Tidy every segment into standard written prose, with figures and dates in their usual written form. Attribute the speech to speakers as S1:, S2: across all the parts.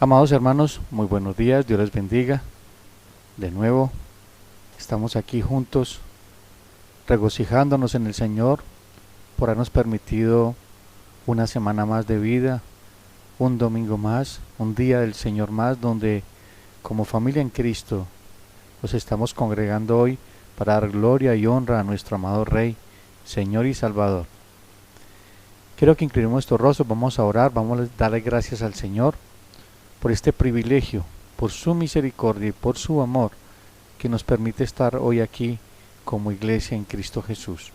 S1: Amados hermanos, muy buenos días, Dios les bendiga. De nuevo, estamos aquí juntos, regocijándonos en el Señor por habernos permitido una semana más de vida, un domingo más, un día del Señor más, donde como familia en Cristo nos estamos congregando hoy para dar gloria y honra a nuestro amado Rey, Señor y Salvador. Quiero que inclinemos nuestro rostro, vamos a orar, vamos a darle gracias al Señor por este privilegio, por su misericordia y por su amor que nos permite estar hoy aquí como iglesia en Cristo Jesús.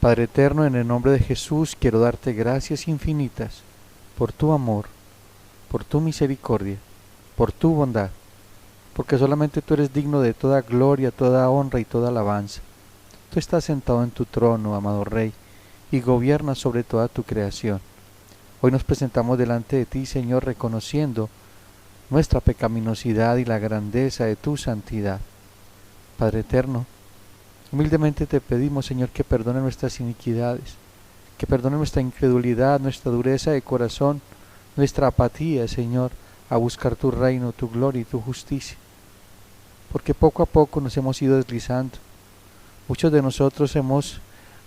S1: Padre eterno, en el nombre de Jesús quiero darte gracias infinitas por tu amor, por tu misericordia, por tu bondad, porque solamente tú eres digno de toda gloria, toda honra y toda alabanza. Tú estás sentado en tu trono, amado Rey, y gobiernas sobre toda tu creación. Hoy nos presentamos delante de ti, Señor, reconociendo nuestra pecaminosidad y la grandeza de tu santidad. Padre eterno, humildemente te pedimos, Señor, que perdone nuestras iniquidades, que perdone nuestra incredulidad, nuestra dureza de corazón, nuestra apatía, Señor, a buscar tu reino, tu gloria y tu justicia. Porque poco a poco nos hemos ido deslizando. Muchos de nosotros hemos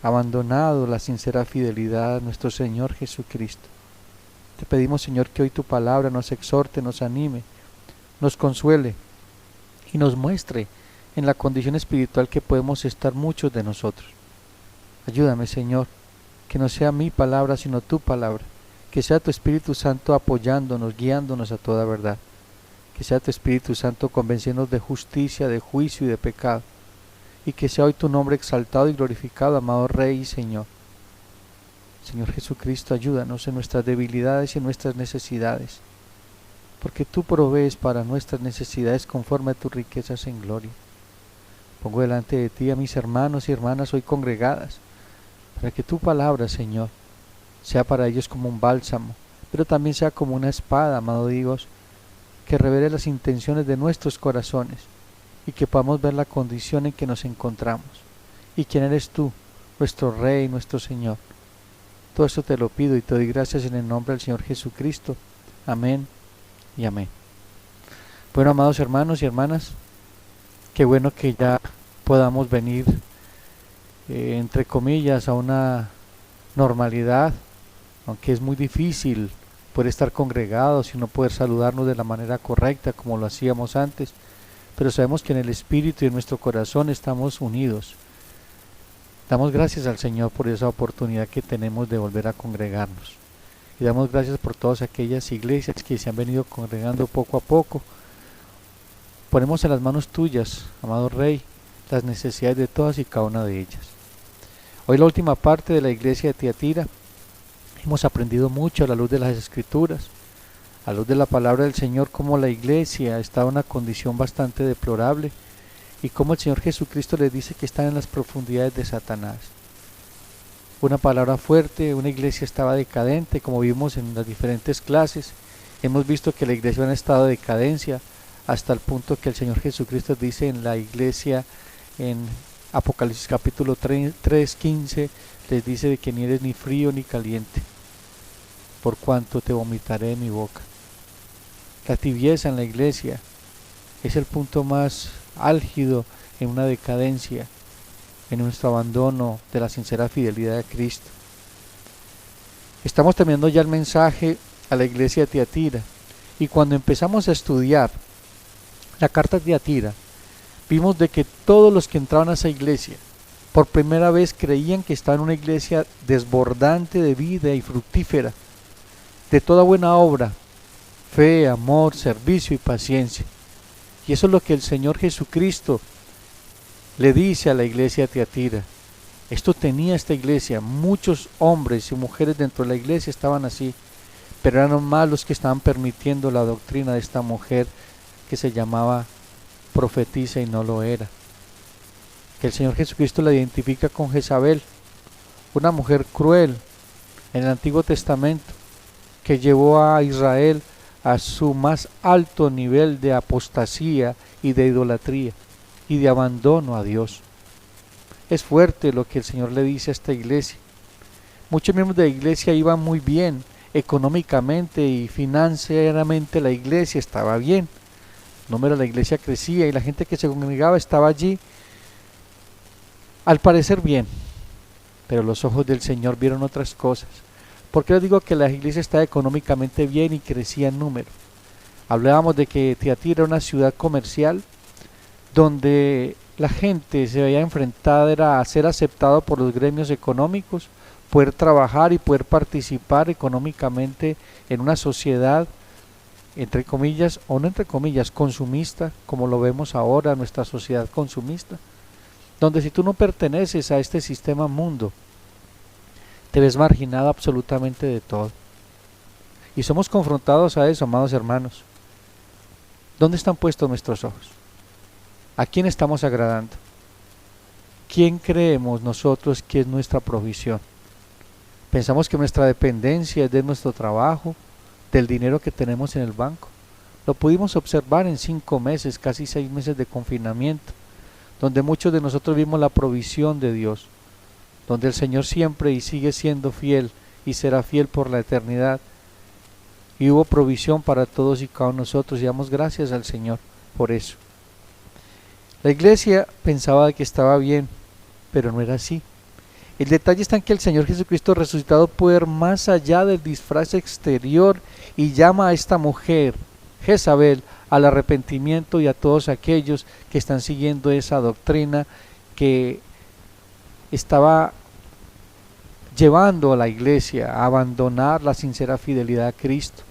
S1: abandonado la sincera fidelidad a nuestro Señor Jesucristo. Te pedimos, Señor, que hoy tu palabra nos exhorte, nos anime, nos consuele y nos muestre en la condición espiritual que podemos estar muchos de nosotros. Ayúdame, Señor, que no sea mi palabra, sino tu palabra, que sea tu Espíritu Santo apoyándonos, guiándonos a toda verdad, que sea tu Espíritu Santo convenciéndonos de justicia, de juicio y de pecado, y que sea hoy tu nombre exaltado y glorificado, amado Rey y Señor. Señor Jesucristo, ayúdanos en nuestras debilidades y en nuestras necesidades, porque tú provees para nuestras necesidades conforme a tus riquezas en gloria. Pongo delante de ti a mis hermanos y hermanas hoy congregadas, para que tu palabra, Señor, sea para ellos como un bálsamo, pero también sea como una espada, amado Dios, que revele las intenciones de nuestros corazones y que podamos ver la condición en que nos encontramos y quién eres tú, nuestro Rey, nuestro Señor. Todo esto te lo pido y te doy gracias en el nombre del Señor Jesucristo. Amén y amén. Bueno, amados hermanos y hermanas, qué bueno que ya podamos venir, entre comillas, a una normalidad, aunque es muy difícil poder estar congregados y no poder saludarnos de la manera correcta como lo hacíamos antes, pero sabemos que en el Espíritu y en nuestro corazón estamos unidos. Damos gracias al Señor por esa oportunidad que tenemos de volver a congregarnos. Y damos gracias por todas aquellas iglesias que se han venido congregando poco a poco. Ponemos en las manos tuyas, amado Rey, las necesidades de todas y cada una de ellas. Hoy la última parte de la iglesia de Tiatira. Hemos aprendido mucho a la luz de las Escrituras, a la luz de la palabra del Señor, cómo la iglesia está en una condición bastante deplorable, y cómo el Señor Jesucristo les dice que están en las profundidades de Satanás. Una palabra fuerte, una iglesia estaba decadente, como vimos en las diferentes clases. Hemos visto que la iglesia va en estado de decadencia, hasta el punto que el Señor Jesucristo dice en la iglesia, en Apocalipsis capítulo 3:15, les dice de que ni eres ni frío ni caliente, por cuanto te vomitaré de mi boca. La tibieza en la iglesia es el punto más álgido en una decadencia, en nuestro abandono de la sincera fidelidad a Cristo. Estamos terminando ya el mensaje a la iglesia de Tiatira, y cuando empezamos a estudiar la carta de Tiatira, vimos de que todos los que entraban a esa iglesia por primera vez creían que estaba en una iglesia desbordante de vida y fructífera, de toda buena obra, fe, amor, servicio y paciencia. Y eso es lo que el Señor Jesucristo le dice a la iglesia de Tiatira. Esto tenía esta iglesia, muchos hombres y mujeres dentro de la iglesia estaban así, pero eran más los que estaban permitiendo la doctrina de esta mujer que se llamaba profetisa y no lo era. Que el Señor Jesucristo la identifica con Jezabel, una mujer cruel en el Antiguo Testamento, que llevó a Israel a su más alto nivel de apostasía y de idolatría y de abandono a Dios. Es fuerte lo que el Señor le dice a esta iglesia. Muchos miembros de la iglesia iban muy bien, económicamente y financieramente la iglesia estaba bien. El número de la iglesia crecía y la gente que se congregaba estaba allí, al parecer bien, pero los ojos del Señor vieron otras cosas. ¿Por qué les digo que la iglesia estaba económicamente bien y crecía en número? Hablábamos de que Tiatira era una ciudad comercial donde la gente se veía enfrentada a ser aceptado por los gremios económicos, poder trabajar y poder participar económicamente en una sociedad, entre comillas, o no entre comillas, consumista, como lo vemos ahora, nuestra sociedad consumista, donde si tú no perteneces a este sistema mundo, te ves marginado absolutamente de todo. Y somos confrontados a eso, amados hermanos. ¿Dónde están puestos nuestros ojos? ¿A quién estamos agradando? ¿Quién creemos nosotros que es nuestra provisión? Pensamos que nuestra dependencia es de nuestro trabajo, del dinero que tenemos en el banco. Lo pudimos observar en 5 meses, casi 6 meses de confinamiento, donde muchos de nosotros vimos la provisión de Dios, donde el Señor siempre y sigue siendo fiel y será fiel por la eternidad. Y hubo provisión para todos y cada uno de nosotros, y damos gracias al Señor por eso. La iglesia pensaba que estaba bien, pero no era así. El detalle está en que el Señor Jesucristo resucitado puede ir más allá del disfraz exterior y llama a esta mujer, Jezabel, al arrepentimiento y a todos aquellos que están siguiendo esa doctrina que estaba llevando a la iglesia a abandonar la sincera fidelidad a Cristo.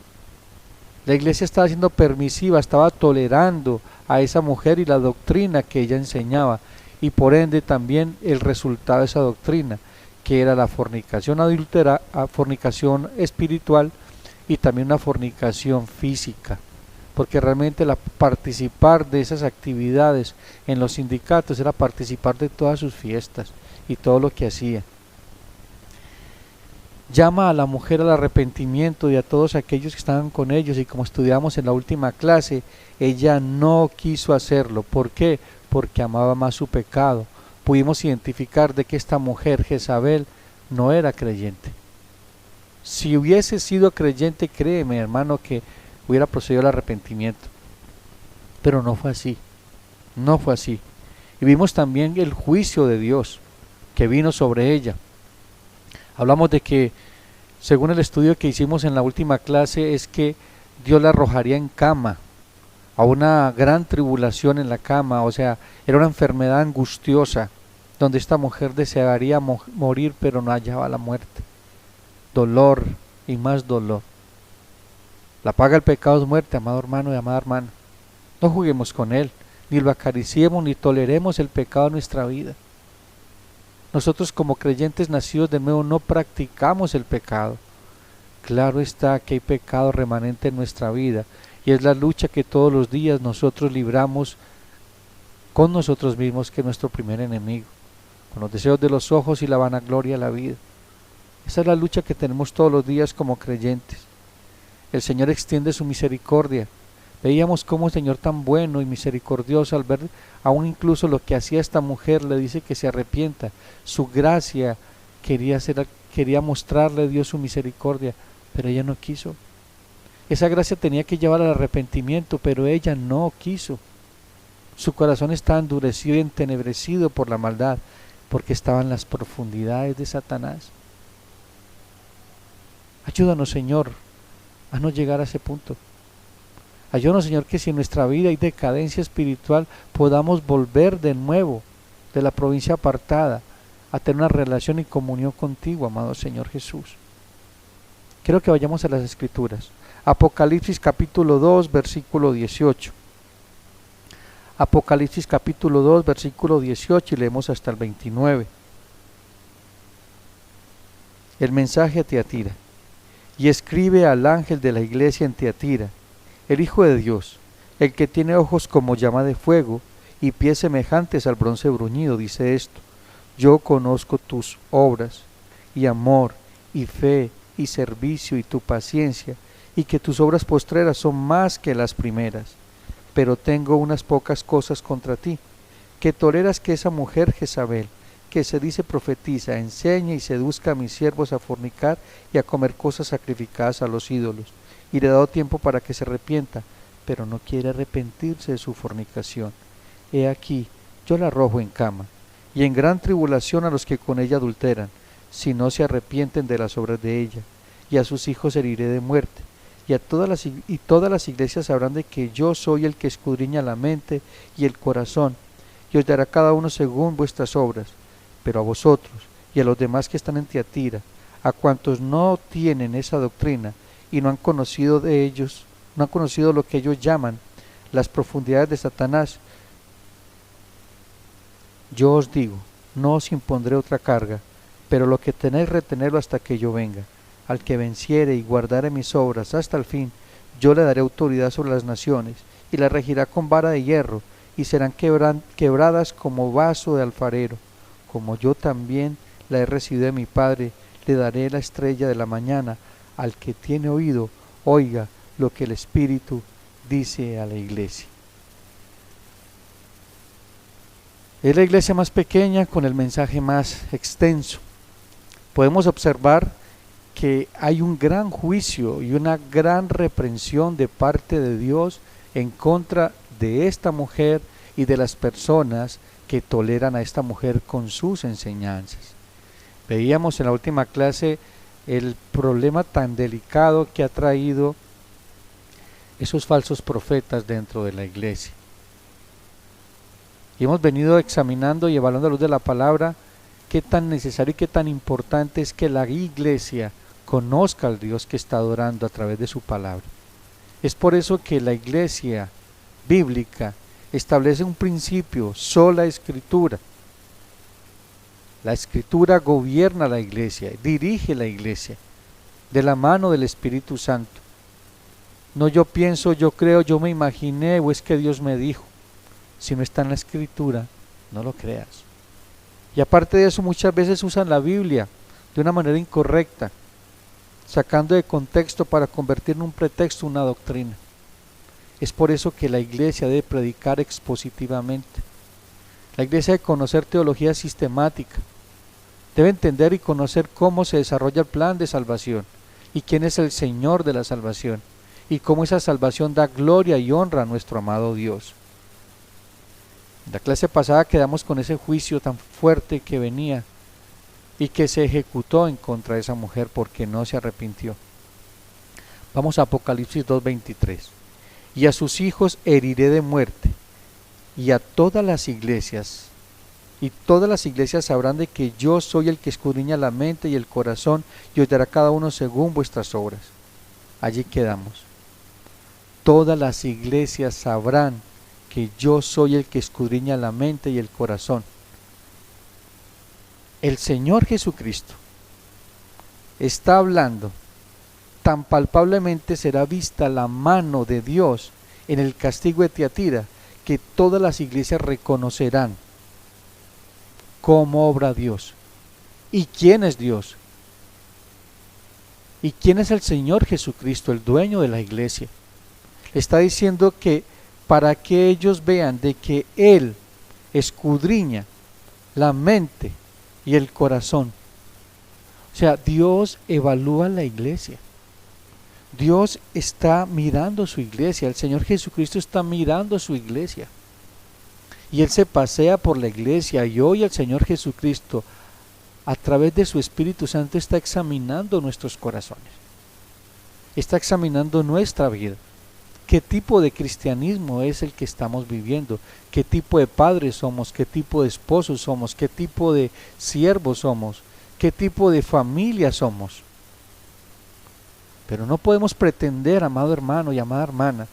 S1: La iglesia estaba siendo permisiva, estaba tolerando a esa mujer y la doctrina que ella enseñaba, y por ende también el resultado de esa doctrina, que era la fornicación adúltera, fornicación espiritual y también una fornicación física, porque realmente participar de esas actividades en los sindicatos era participar de todas sus fiestas y todo lo que hacía. Llama a la mujer al arrepentimiento y a todos aquellos que estaban con ellos, y como estudiamos en la última clase, ella no quiso hacerlo. ¿Por qué? Porque amaba más su pecado. Pudimos identificar de que esta mujer, Jezabel, no era creyente. Si hubiese sido creyente, créeme, hermano, que hubiera procedido al arrepentimiento. Pero no fue así, no fue así. Y vimos también el juicio de Dios que vino sobre ella. Hablamos de que, según el estudio que hicimos en la última clase, es que Dios la arrojaría en cama, a una gran tribulación en la cama, o sea, era una enfermedad angustiosa, donde esta mujer desearía morir, pero no hallaba la muerte. Dolor y más dolor. La paga del pecado es muerte, amado hermano y amada hermana. No juguemos con él, ni lo acariciemos, ni toleremos el pecado en nuestra vida. Nosotros como creyentes nacidos de nuevo no practicamos el pecado. Claro está que hay pecado remanente en nuestra vida, y es la lucha que todos los días nosotros libramos con nosotros mismos, que es nuestro primer enemigo, con los deseos de los ojos y la vanagloria de la vida. Esa es la lucha que tenemos todos los días como creyentes. El Señor extiende su misericordia. Veíamos cómo el Señor tan bueno y misericordioso, al ver aún incluso lo que hacía esta mujer, le dice que se arrepienta. Su gracia quería mostrarle a Dios su misericordia, pero ella no quiso. Esa gracia tenía que llevar al arrepentimiento, pero ella no quiso. Su corazón estaba endurecido y entenebrecido por la maldad, porque estaba en las profundidades de Satanás. Ayúdanos, Señor, a no llegar a ese punto. Ayúdanos, Señor, que si en nuestra vida hay decadencia espiritual, podamos volver de nuevo de la provincia apartada a tener una relación y comunión contigo, amado Señor Jesús. Quiero que vayamos a las Escrituras. Apocalipsis capítulo 2, versículo 18. Apocalipsis capítulo 2, versículo 18, y leemos hasta el 29. El mensaje a Tiatira. Y escribe al ángel de la iglesia en Tiatira, el Hijo de Dios, el que tiene ojos como llama de fuego y pies semejantes al bronce bruñido, dice esto: yo conozco tus obras, y amor, y fe, y servicio, y tu paciencia, y que tus obras postreras son más que las primeras. Pero tengo unas pocas cosas contra ti, que toleras que esa mujer Jezabel, que se dice profetiza, enseñe y seduzca a mis siervos a fornicar y a comer cosas sacrificadas a los ídolos, y le he dado tiempo para que se arrepienta, pero no quiere arrepentirse de su fornicación. He aquí, yo la arrojo en cama, y en gran tribulación a los que con ella adulteran, si no se arrepienten de las obras de ella, y a sus hijos heriré de muerte, y todas las iglesias sabrán de que yo soy el que escudriña la mente y el corazón, y os dará cada uno según vuestras obras. Pero a vosotros y a los demás que están en Tiatira, a cuantos no tienen esa doctrina y no han conocido lo que ellos llaman las profundidades de Satanás, yo os digo, no os impondré otra carga, pero lo que tenéis retenerlo hasta que yo venga. Al que venciere y guardare mis obras hasta el fin, yo le daré autoridad sobre las naciones, y la regirá con vara de hierro, y serán quebradas como vaso de alfarero. Como yo también la he recibido de mi Padre, le daré la estrella de la mañana. Al que tiene oído, oiga lo que el Espíritu dice a la iglesia. Es la iglesia más pequeña con el mensaje más extenso. Podemos observar que hay un gran juicio y una gran reprensión de parte de Dios en contra de esta mujer y de las personas que toleran a esta mujer con sus enseñanzas. Veíamos en la última clase el problema tan delicado que ha traído esos falsos profetas dentro de la iglesia. Y hemos venido examinando y evaluando a la luz de la palabra qué tan necesario y qué tan importante es que la iglesia conozca al Dios que está adorando a través de su palabra. Es por eso que la iglesia bíblica establece un principio: sola escritura. La escritura gobierna la iglesia, dirige la iglesia, de la mano del Espíritu Santo. No yo pienso, yo creo, yo me imaginé, o es que Dios me dijo. Si no está en la escritura, no lo creas. Y aparte de eso, muchas veces usan la Biblia de una manera incorrecta, sacando de contexto para convertir en un pretexto una doctrina. Es por eso que la iglesia debe predicar expositivamente. La iglesia debe conocer teología sistemática, debe entender y conocer cómo se desarrolla el plan de salvación y quién es el Señor de la salvación y cómo esa salvación da gloria y honra a nuestro amado Dios. En la clase pasada quedamos con ese juicio tan fuerte que venía y que se ejecutó en contra de esa mujer porque no se arrepintió. Vamos a Apocalipsis 2:23. Y a sus hijos heriré de muerte, y a todas las iglesias sabrán de que yo soy el que escudriña la mente y el corazón, y os dará cada uno según vuestras obras. Allí quedamos. Todas las iglesias sabrán que yo soy el que escudriña la mente y el corazón. El Señor Jesucristo está hablando. Tan palpablemente será vista la mano de Dios en el castigo de Tiatira, que todas las iglesias reconocerán cómo obra Dios. ¿Y quién es Dios? ¿Y quién es el Señor Jesucristo, el dueño de la iglesia? Está diciendo que para que ellos vean de que Él escudriña la mente y el corazón. O sea, Dios evalúa la iglesia. Dios está mirando su iglesia, el Señor Jesucristo está mirando su iglesia. Y Él se pasea por la iglesia, y hoy el Señor Jesucristo, a través de su Espíritu Santo, está examinando nuestros corazones. Está examinando nuestra vida. ¿Qué tipo de cristianismo es el que estamos viviendo? ¿Qué tipo de padres somos? ¿Qué tipo de esposos somos? ¿Qué tipo de siervos somos? ¿Qué tipo de familia somos? Pero no podemos pretender, amado hermano y amada hermana,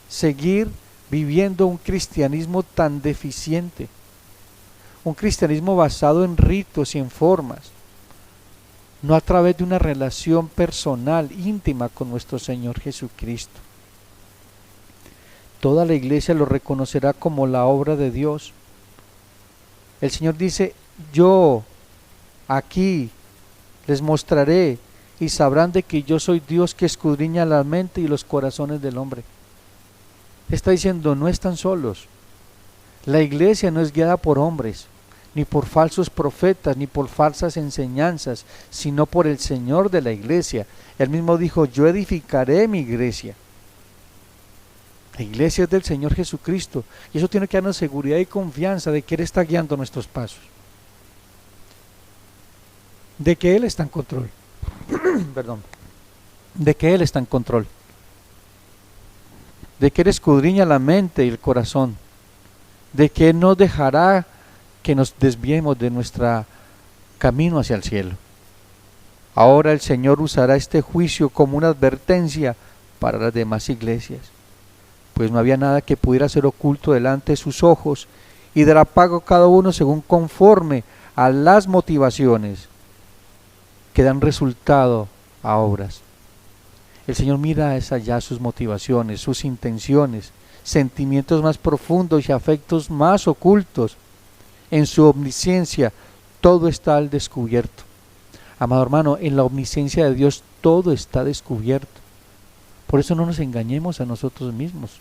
S1: seguir viviendo un cristianismo tan deficiente, un cristianismo basado en ritos y en formas, no a través de una relación personal, íntima con nuestro Señor Jesucristo. Toda la iglesia lo reconocerá como la obra de Dios. El Señor dice: yo aquí les mostraré y sabrán de que yo soy Dios que escudriña la mente y los corazones del hombre. Está diciendo, no están solos. La iglesia no es guiada por hombres, ni por falsos profetas, ni por falsas enseñanzas, sino por el Señor de la iglesia. Él mismo dijo, yo edificaré mi iglesia. La iglesia es del Señor Jesucristo, y eso tiene que darnos seguridad y confianza de que Él está guiando nuestros pasos, de que Él está en control. Perdón. De que Él está en control, de que Él escudriña la mente y el corazón, de que Él no dejará que nos desviemos de nuestro camino hacia el cielo. Ahora el Señor usará este juicio como una advertencia para las demás iglesias, pues no había nada que pudiera ser oculto delante de sus ojos, y dará pago a cada uno según conforme a las motivaciones que dan resultado a obras. El Señor mira allá sus motivaciones, sus intenciones, sentimientos más profundos y afectos más ocultos. En su omnisciencia todo está al descubierto. Amado hermano, en la omnisciencia de Dios todo está descubierto. Por eso no nos engañemos a nosotros mismos.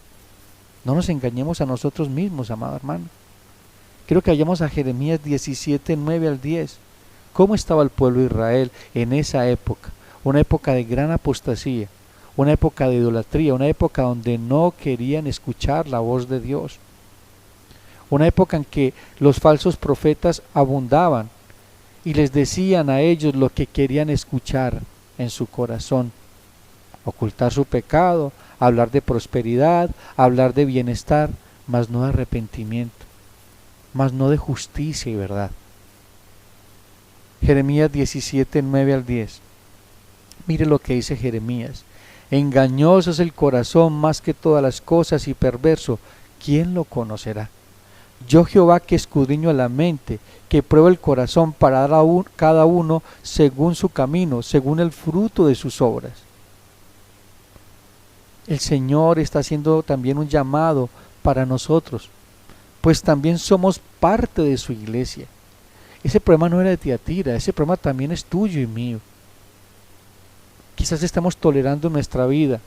S1: No nos engañemos a nosotros mismos, amado hermano. Quiero que vayamos a Jeremías 17, 9 al 10. ¿Cómo estaba el pueblo de Israel en esa época? Una época de gran apostasía, una época de idolatría, una época donde no querían escuchar la voz de Dios. Una época en que los falsos profetas abundaban y les decían a ellos lo que querían escuchar en su corazón. Ocultar su pecado, hablar de prosperidad, hablar de bienestar, mas no de arrepentimiento, mas no de justicia y verdad. Jeremías 17, 9 al 10. Mire lo que dice Jeremías. Engañoso es el corazón más que todas las cosas y perverso, ¿quién lo conocerá? Yo Jehová que escudriño la mente, que pruebo el corazón para dar a cada uno según su camino, según el fruto de sus obras. El Señor está haciendo también un llamado para nosotros, pues también somos parte de su iglesia. Ese problema no era de Tiatira, ese problema también es tuyo y mío. Quizás estamos tolerando en nuestra vida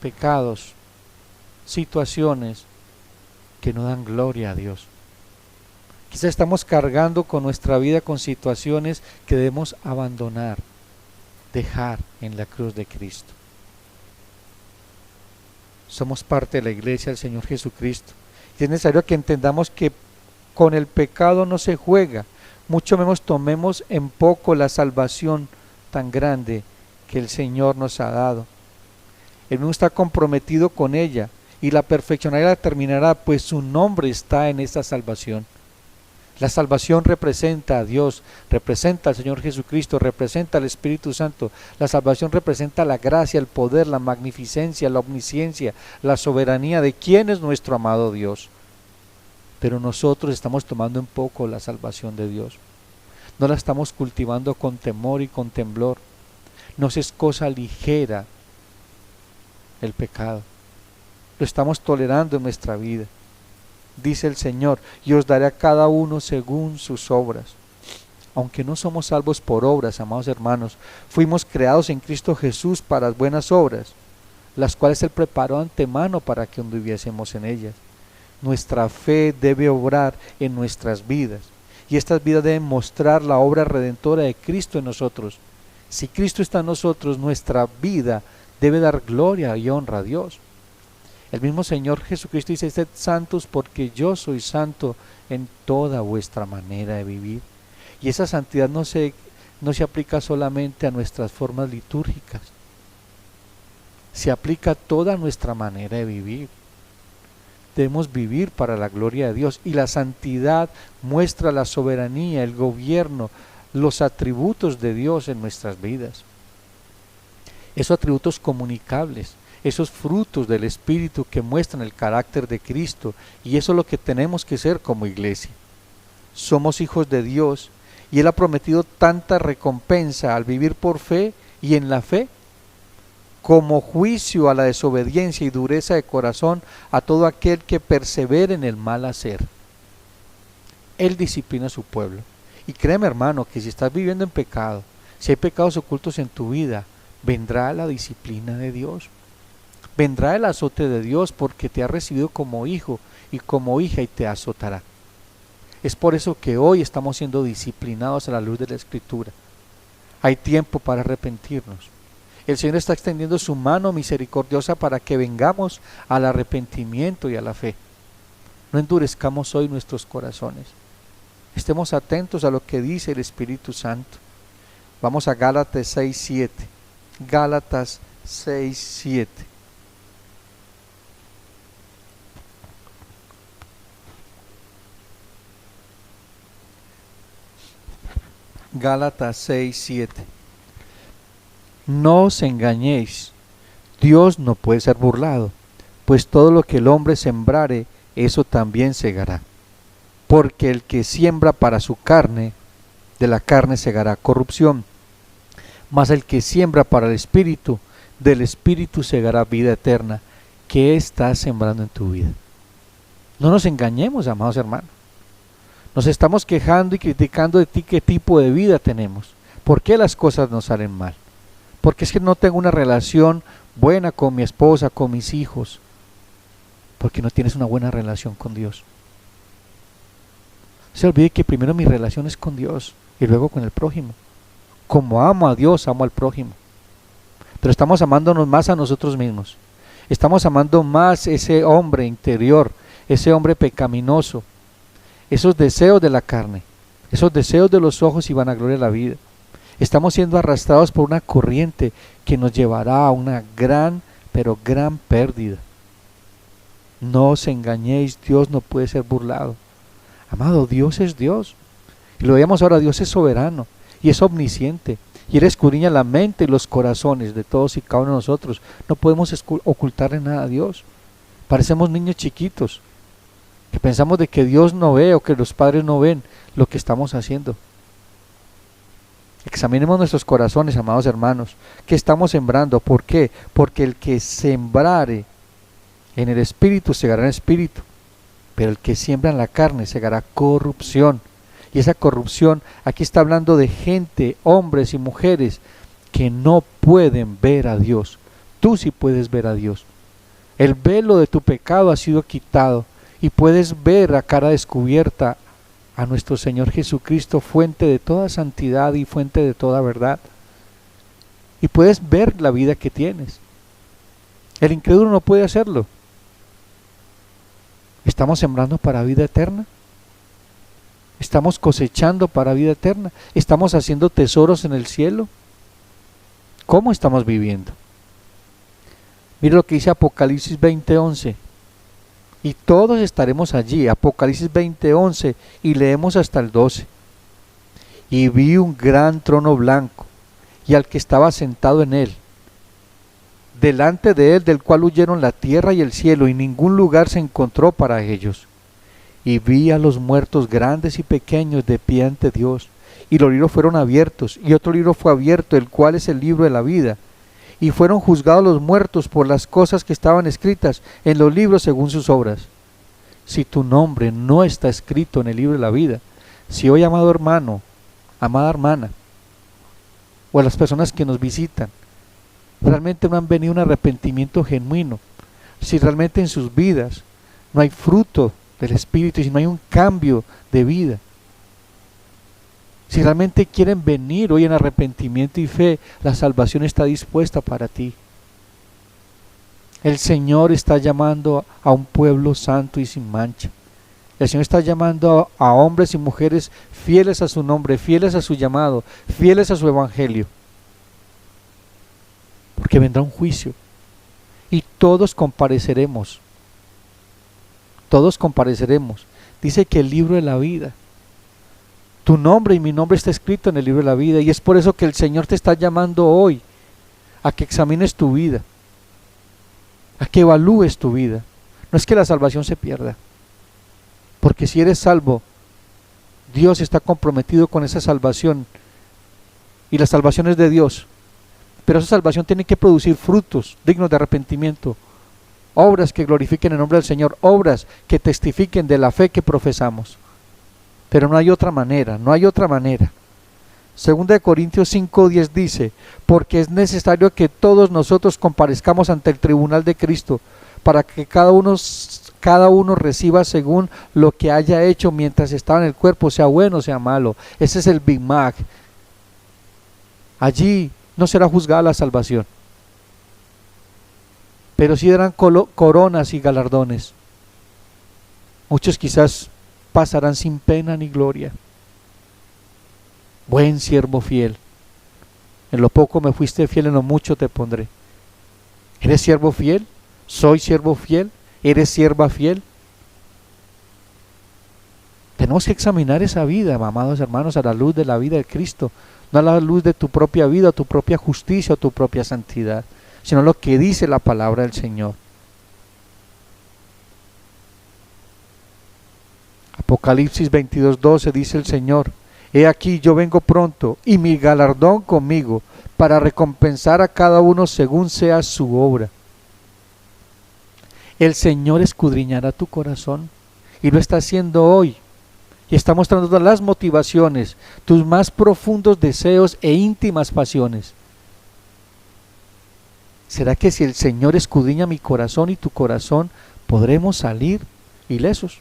S1: pecados, situaciones que no dan gloria a Dios. Quizás estamos cargando con nuestra vida con situaciones que debemos abandonar, dejar en la cruz de Cristo. Somos parte de la iglesia del Señor Jesucristo. Y es necesario que entendamos que con el pecado no se juega, mucho menos tomemos en poco la salvación tan grande que el Señor nos ha dado. Él mismo está comprometido con ella y la perfeccionará y la terminará, pues su nombre está en esta salvación. La salvación representa a Dios, representa al Señor Jesucristo, representa al Espíritu Santo. La salvación representa la gracia, el poder, la magnificencia, la omnisciencia, la soberanía de quién es nuestro amado Dios. Pero nosotros estamos tomando en poco la salvación de Dios. No la estamos cultivando con temor y con temblor. Nos es cosa ligera el pecado. Lo estamos tolerando en nuestra vida. Dice el Señor, y os daré a cada uno según sus obras. Aunque no somos salvos por obras, amados hermanos, fuimos creados en Cristo Jesús para las buenas obras, las cuales Él preparó antemano para que anduviésemos en ellas. Nuestra fe debe obrar en nuestras vidas, y estas vidas deben mostrar la obra redentora de Cristo en nosotros. Si Cristo está en nosotros, nuestra vida debe dar gloria y honra a Dios. El mismo Señor Jesucristo dice, sed santos porque yo soy santo en toda vuestra manera de vivir. Y esa santidad no se aplica solamente a nuestras formas litúrgicas, se aplica a toda nuestra manera de vivir. Debemos vivir para la gloria de Dios, y la santidad muestra la soberanía, el gobierno, los atributos de Dios en nuestras vidas. Esos atributos comunicables, esos frutos del Espíritu que muestran el carácter de Cristo, y eso es lo que tenemos que ser como iglesia. Somos hijos de Dios, y Él ha prometido tanta recompensa al vivir por fe y en la fe, como juicio a la desobediencia y dureza de corazón a todo aquel que persevere en el mal hacer. Él disciplina a su pueblo. Y créeme, hermano, que si estás viviendo en pecado, si hay pecados ocultos en tu vida, vendrá la disciplina de Dios. Vendrá el azote de Dios porque te ha recibido como hijo y como hija y te azotará. Es por eso que hoy estamos siendo disciplinados a la luz de la Escritura. Hay tiempo para arrepentirnos. El Señor está extendiendo su mano misericordiosa para que vengamos al arrepentimiento y a la fe. No endurezcamos hoy nuestros corazones. Estemos atentos a lo que dice el Espíritu Santo. Vamos a Gálatas 6:7. Gálatas 6:7. Gálatas 6:7. No os engañéis, Dios no puede ser burlado, pues todo lo que el hombre sembrare, eso también segará. Porque el que siembra para su carne, de la carne segará corrupción, mas el que siembra para el Espíritu, del Espíritu segará vida eterna. ¿Qué estás sembrando en tu vida? No nos engañemos, amados hermanos. Nos estamos quejando y criticando de ti qué tipo de vida tenemos. ¿Por qué las cosas nos salen mal? Porque es que no tengo una relación buena con mi esposa, con mis hijos. Porque no tienes una buena relación con Dios. No se olvide que primero mi relación es con Dios y luego con el prójimo. Como amo a Dios, amo al prójimo. Pero estamos amándonos más a nosotros mismos. Estamos amando más ese hombre interior, ese hombre pecaminoso, esos deseos de la carne, esos deseos de los ojos y vanagloria de la vida. Estamos siendo arrastrados por una corriente que nos llevará a una gran, pero gran pérdida. No os engañéis, Dios no puede ser burlado. Amado, Dios es Dios. Y lo veíamos ahora, Dios es soberano y es omnisciente. Y Él escudriña la mente y los corazones de todos y cada uno de nosotros. No podemos ocultarle nada a Dios. Parecemos niños chiquitos que pensamos de que Dios no ve o que los padres no ven lo que estamos haciendo. Examinemos nuestros corazones, amados hermanos. ¿Qué estamos sembrando? ¿Por qué? Porque el que sembrare en el Espíritu segará en el Espíritu, pero el que siembra en la carne segará corrupción. Y esa corrupción, aquí está hablando de gente, hombres y mujeres que no pueden ver a Dios. Tú sí puedes ver a Dios. El velo de tu pecado ha sido quitado y puedes ver a cara descubierta a nuestro Señor Jesucristo, fuente de toda santidad y fuente de toda verdad. Y puedes ver la vida que tienes. El incrédulo no puede hacerlo. ¿Estamos sembrando para vida eterna? ¿Estamos cosechando para vida eterna? ¿Estamos haciendo tesoros en el cielo? ¿Cómo estamos viviendo? Mire lo que dice Apocalipsis 20:11. Y todos estaremos allí, Apocalipsis 20:11, y leemos hasta el 12. Y vi un gran trono blanco, y al que estaba sentado en él. Delante de él, del cual huyeron la tierra y el cielo, y ningún lugar se encontró para ellos. Y vi a los muertos grandes y pequeños de pie ante Dios, y los libros fueron abiertos, y otro libro fue abierto, el cual es el libro de la vida. Y fueron juzgados los muertos por las cosas que estaban escritas en los libros según sus obras. Si tu nombre no está escrito en el libro de la vida, si hoy, amado hermano, amada hermana, o a las personas que nos visitan, realmente no han venido un arrepentimiento genuino, si realmente en sus vidas no hay fruto del Espíritu y si no hay un cambio de vida, si realmente quieren venir hoy en arrepentimiento y fe, la salvación está dispuesta para ti. El Señor está llamando a un pueblo santo y sin mancha. El Señor está llamando a hombres y mujeres fieles a su nombre, fieles a su llamado, fieles a su evangelio. Porque vendrá un juicio y todos compareceremos. Todos compareceremos. Dice que el libro de la vida, tu nombre y mi nombre está escrito en el libro de la vida, y es por eso que el Señor te está llamando hoy a que examines tu vida, a que evalúes tu vida. No es que la salvación se pierda, porque si eres salvo, Dios está comprometido con esa salvación, y la salvación es de Dios, pero esa salvación tiene que producir frutos dignos de arrepentimiento, obras que glorifiquen el nombre del Señor, obras que testifiquen de la fe que profesamos. Pero no hay otra manera, no hay otra manera. Segunda de Corintios 5:10 dice, porque es necesario que todos nosotros comparezcamos ante el tribunal de Cristo, para que cada uno reciba según lo que haya hecho mientras estaba en el cuerpo, sea bueno o sea malo. Ese es el Big Mac. Allí no será juzgada la salvación, pero sí darán coronas y galardones. Muchos quizás pasarán sin pena ni gloria. Buen siervo fiel, en lo poco me fuiste fiel, en lo mucho te pondré. ¿Eres siervo fiel? ¿Soy siervo fiel? ¿Eres sierva fiel? Tenemos que examinar esa vida, amados hermanos, a la luz de la vida de Cristo, no a la luz de tu propia vida, tu propia justicia o tu propia santidad, sino lo que dice la palabra del Señor. Apocalipsis 22:12 dice el Señor: he aquí yo vengo pronto, y mi galardón conmigo, para recompensar a cada uno según sea su obra. El Señor escudriñará tu corazón, y lo está haciendo hoy, y está mostrando las motivaciones, tus más profundos deseos e íntimas pasiones. ¿Será que si el Señor escudriña mi corazón y tu corazón, podremos salir ilesos?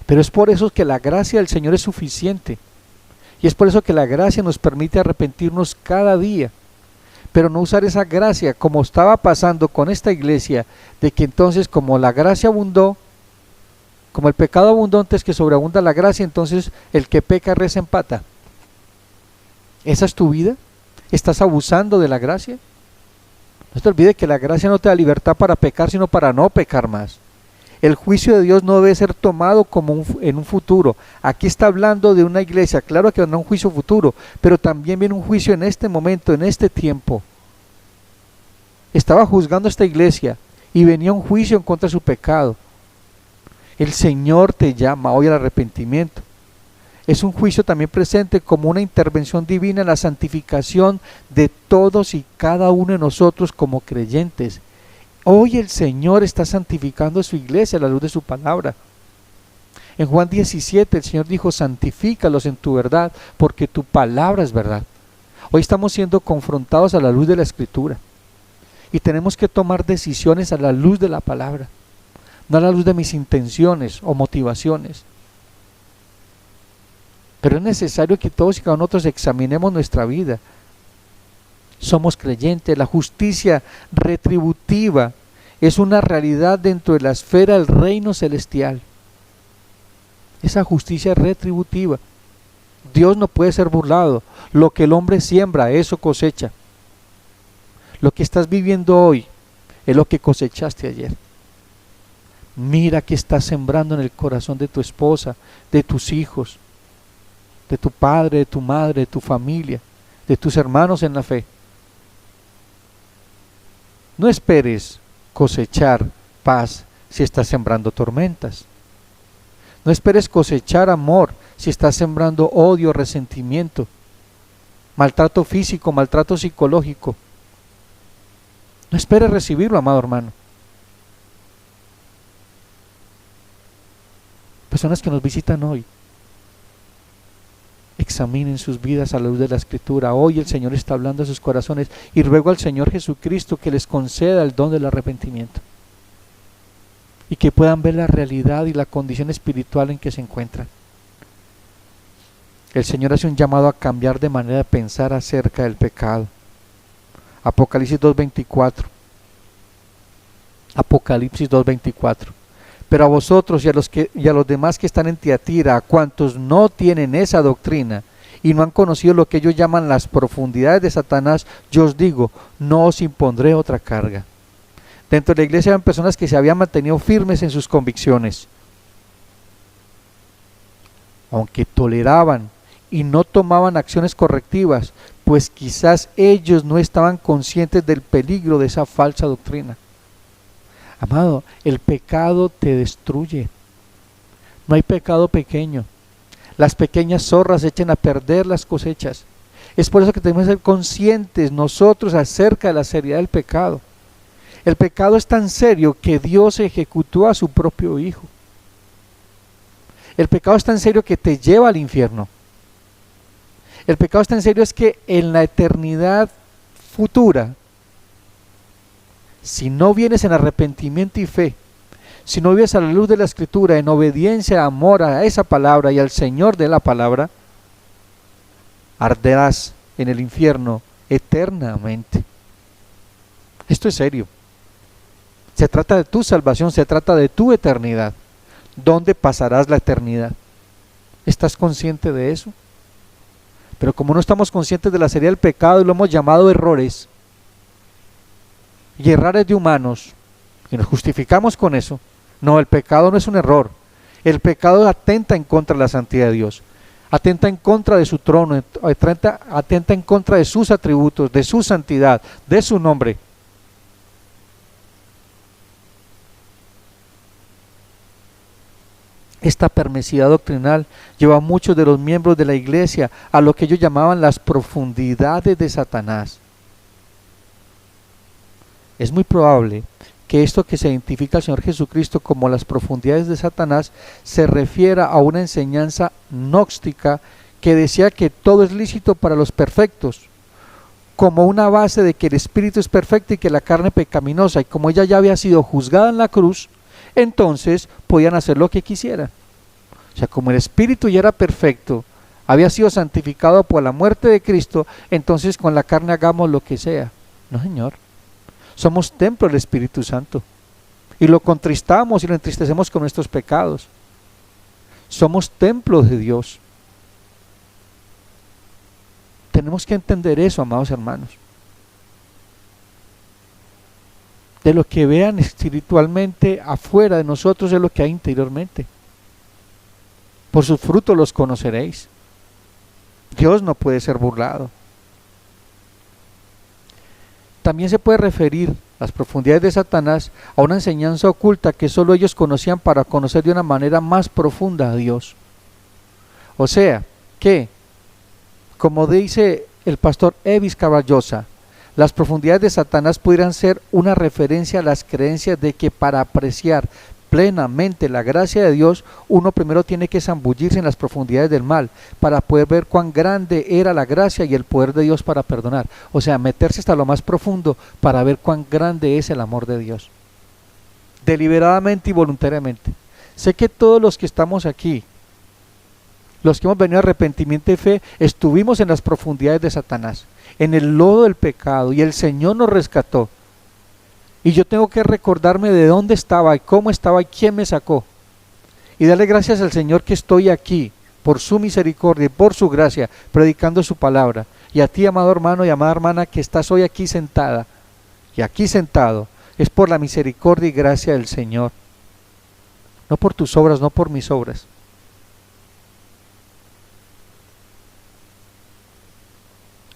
S1: Pero es por eso que la gracia del Señor es suficiente, y es por eso que la gracia nos permite arrepentirnos cada día, pero no usar esa gracia como estaba pasando con esta iglesia, de que entonces como la gracia abundó, como el pecado abundó antes que sobreabunda la gracia, entonces el que peca reza empata. ¿Esa es tu vida? ¿Estás abusando de la gracia? No te olvides que la gracia no te da libertad para pecar, sino para no pecar más. El juicio de Dios no debe ser tomado como en un futuro. Aquí está hablando de una iglesia, claro que no un juicio futuro, pero también viene un juicio en este momento, en este tiempo. Estaba juzgando esta iglesia y venía un juicio en contra de su pecado. El Señor te llama hoy al arrepentimiento. Es un juicio también presente como una intervención divina en la santificación de todos y cada uno de nosotros como creyentes. Hoy el Señor está santificando a su iglesia a la luz de su palabra. En Juan 17 el Señor dijo: santifícalos en tu verdad, porque tu palabra es verdad. Hoy estamos siendo confrontados a la luz de la Escritura, y tenemos que tomar decisiones a la luz de la palabra, no a la luz de mis intenciones o motivaciones. Pero es necesario que todos y cada uno de nosotros examinemos nuestra vida. Somos creyentes. La justicia retributiva es una realidad dentro de la esfera del reino celestial. Esa justicia retributiva. Dios no puede ser burlado. Lo que el hombre siembra, eso cosecha. Lo que estás viviendo hoy es lo que cosechaste ayer. Mira que estás sembrando en el corazón de tu esposa, de tus hijos, de tu padre, de tu madre, de tu familia, de tus hermanos en la fe. No esperes cosechar paz si estás sembrando tormentas. No esperes cosechar amor si estás sembrando odio, resentimiento, maltrato físico, maltrato psicológico. No esperes recibirlo, amado hermano. Personas que nos visitan hoy, examinen sus vidas a la luz de la Escritura. Hoy el Señor está hablando a sus corazones, y ruego al Señor Jesucristo que les conceda el don del arrepentimiento, y que puedan ver la realidad y la condición espiritual en que se encuentran. El Señor hace un llamado a cambiar de manera de pensar acerca del pecado. Apocalipsis 2:24. Apocalipsis 2:24. Pero a vosotros y a los demás que están en Tiatira, a cuantos no tienen esa doctrina y no han conocido lo que ellos llaman las profundidades de Satanás, yo os digo, no os impondré otra carga. Dentro de la iglesia habían personas que se habían mantenido firmes en sus convicciones, aunque toleraban y no tomaban acciones correctivas, pues quizás ellos no estaban conscientes del peligro de esa falsa doctrina. Amado, el pecado te destruye. No hay pecado pequeño. Las pequeñas zorras echan a perder las cosechas. Es por eso que tenemos que ser conscientes nosotros acerca de la seriedad del pecado. El pecado es tan serio que Dios ejecutó a su propio Hijo. El pecado es tan serio que te lleva al infierno. El pecado es tan serio es que en la eternidad futura Si no vienes en arrepentimiento y fe, si no vives a la luz de la Escritura, en obediencia, amor a esa palabra y al Señor de la palabra, arderás en el infierno eternamente. Esto es serio. Se trata de tu salvación, se trata de tu eternidad. ¿Dónde pasarás la eternidad? ¿Estás consciente de eso? Pero como no estamos conscientes de la seriedad del pecado y lo hemos llamado errores y errores de humanos, y nos justificamos con eso, no, el pecado no es un error. El pecado atenta en contra de la santidad de Dios, atenta en contra de su trono, atenta en contra de sus atributos, de su santidad, de su nombre. Esta permisividad doctrinal lleva a muchos de los miembros de la iglesia a lo que ellos llamaban las profundidades de Satanás. Es muy probable que esto que se identifica al Señor Jesucristo como las profundidades de Satanás se refiera a una enseñanza gnóstica que decía que todo es lícito para los perfectos, como una base de que el espíritu es perfecto y que la carne pecaminosa, y como ella ya había sido juzgada en la cruz, entonces podían hacer lo que quisieran. O sea, como el espíritu ya era perfecto, había sido santificado por la muerte de Cristo, entonces con la carne hagamos lo que sea. No, Señor. Somos templo del Espíritu Santo y lo contristamos y lo entristecemos con nuestros pecados. Somos templo de Dios. Tenemos que entender eso, amados hermanos. De lo que vean espiritualmente afuera de nosotros es lo que hay interiormente. Por sus frutos los conoceréis. Dios no puede ser burlado. También se puede referir las profundidades de Satanás a una enseñanza oculta que solo ellos conocían para conocer de una manera más profunda a Dios. O sea, que, como dice el pastor Evis Caballosa, las profundidades de Satanás pudieran ser una referencia a las creencias de que para apreciar plenamente la gracia de Dios, uno primero tiene que zambullirse en las profundidades del mal para poder ver cuán grande era la gracia y el poder de Dios para perdonar. O sea, meterse hasta lo más profundo para ver cuán grande es el amor de Dios, deliberadamente y voluntariamente. Sé que todos los que estamos aquí, los que hemos venido a arrepentimiento y fe, estuvimos en las profundidades de Satanás, en el lodo del pecado, y el Señor nos rescató. Y yo tengo que recordarme de dónde estaba y cómo estaba y quién me sacó. Y darle gracias al Señor que estoy aquí, por su misericordia y por su gracia, predicando su palabra. Y a ti, amado hermano y amada hermana, que estás hoy aquí sentada y aquí sentado, es por la misericordia y gracia del Señor. No por tus obras, no por mis obras.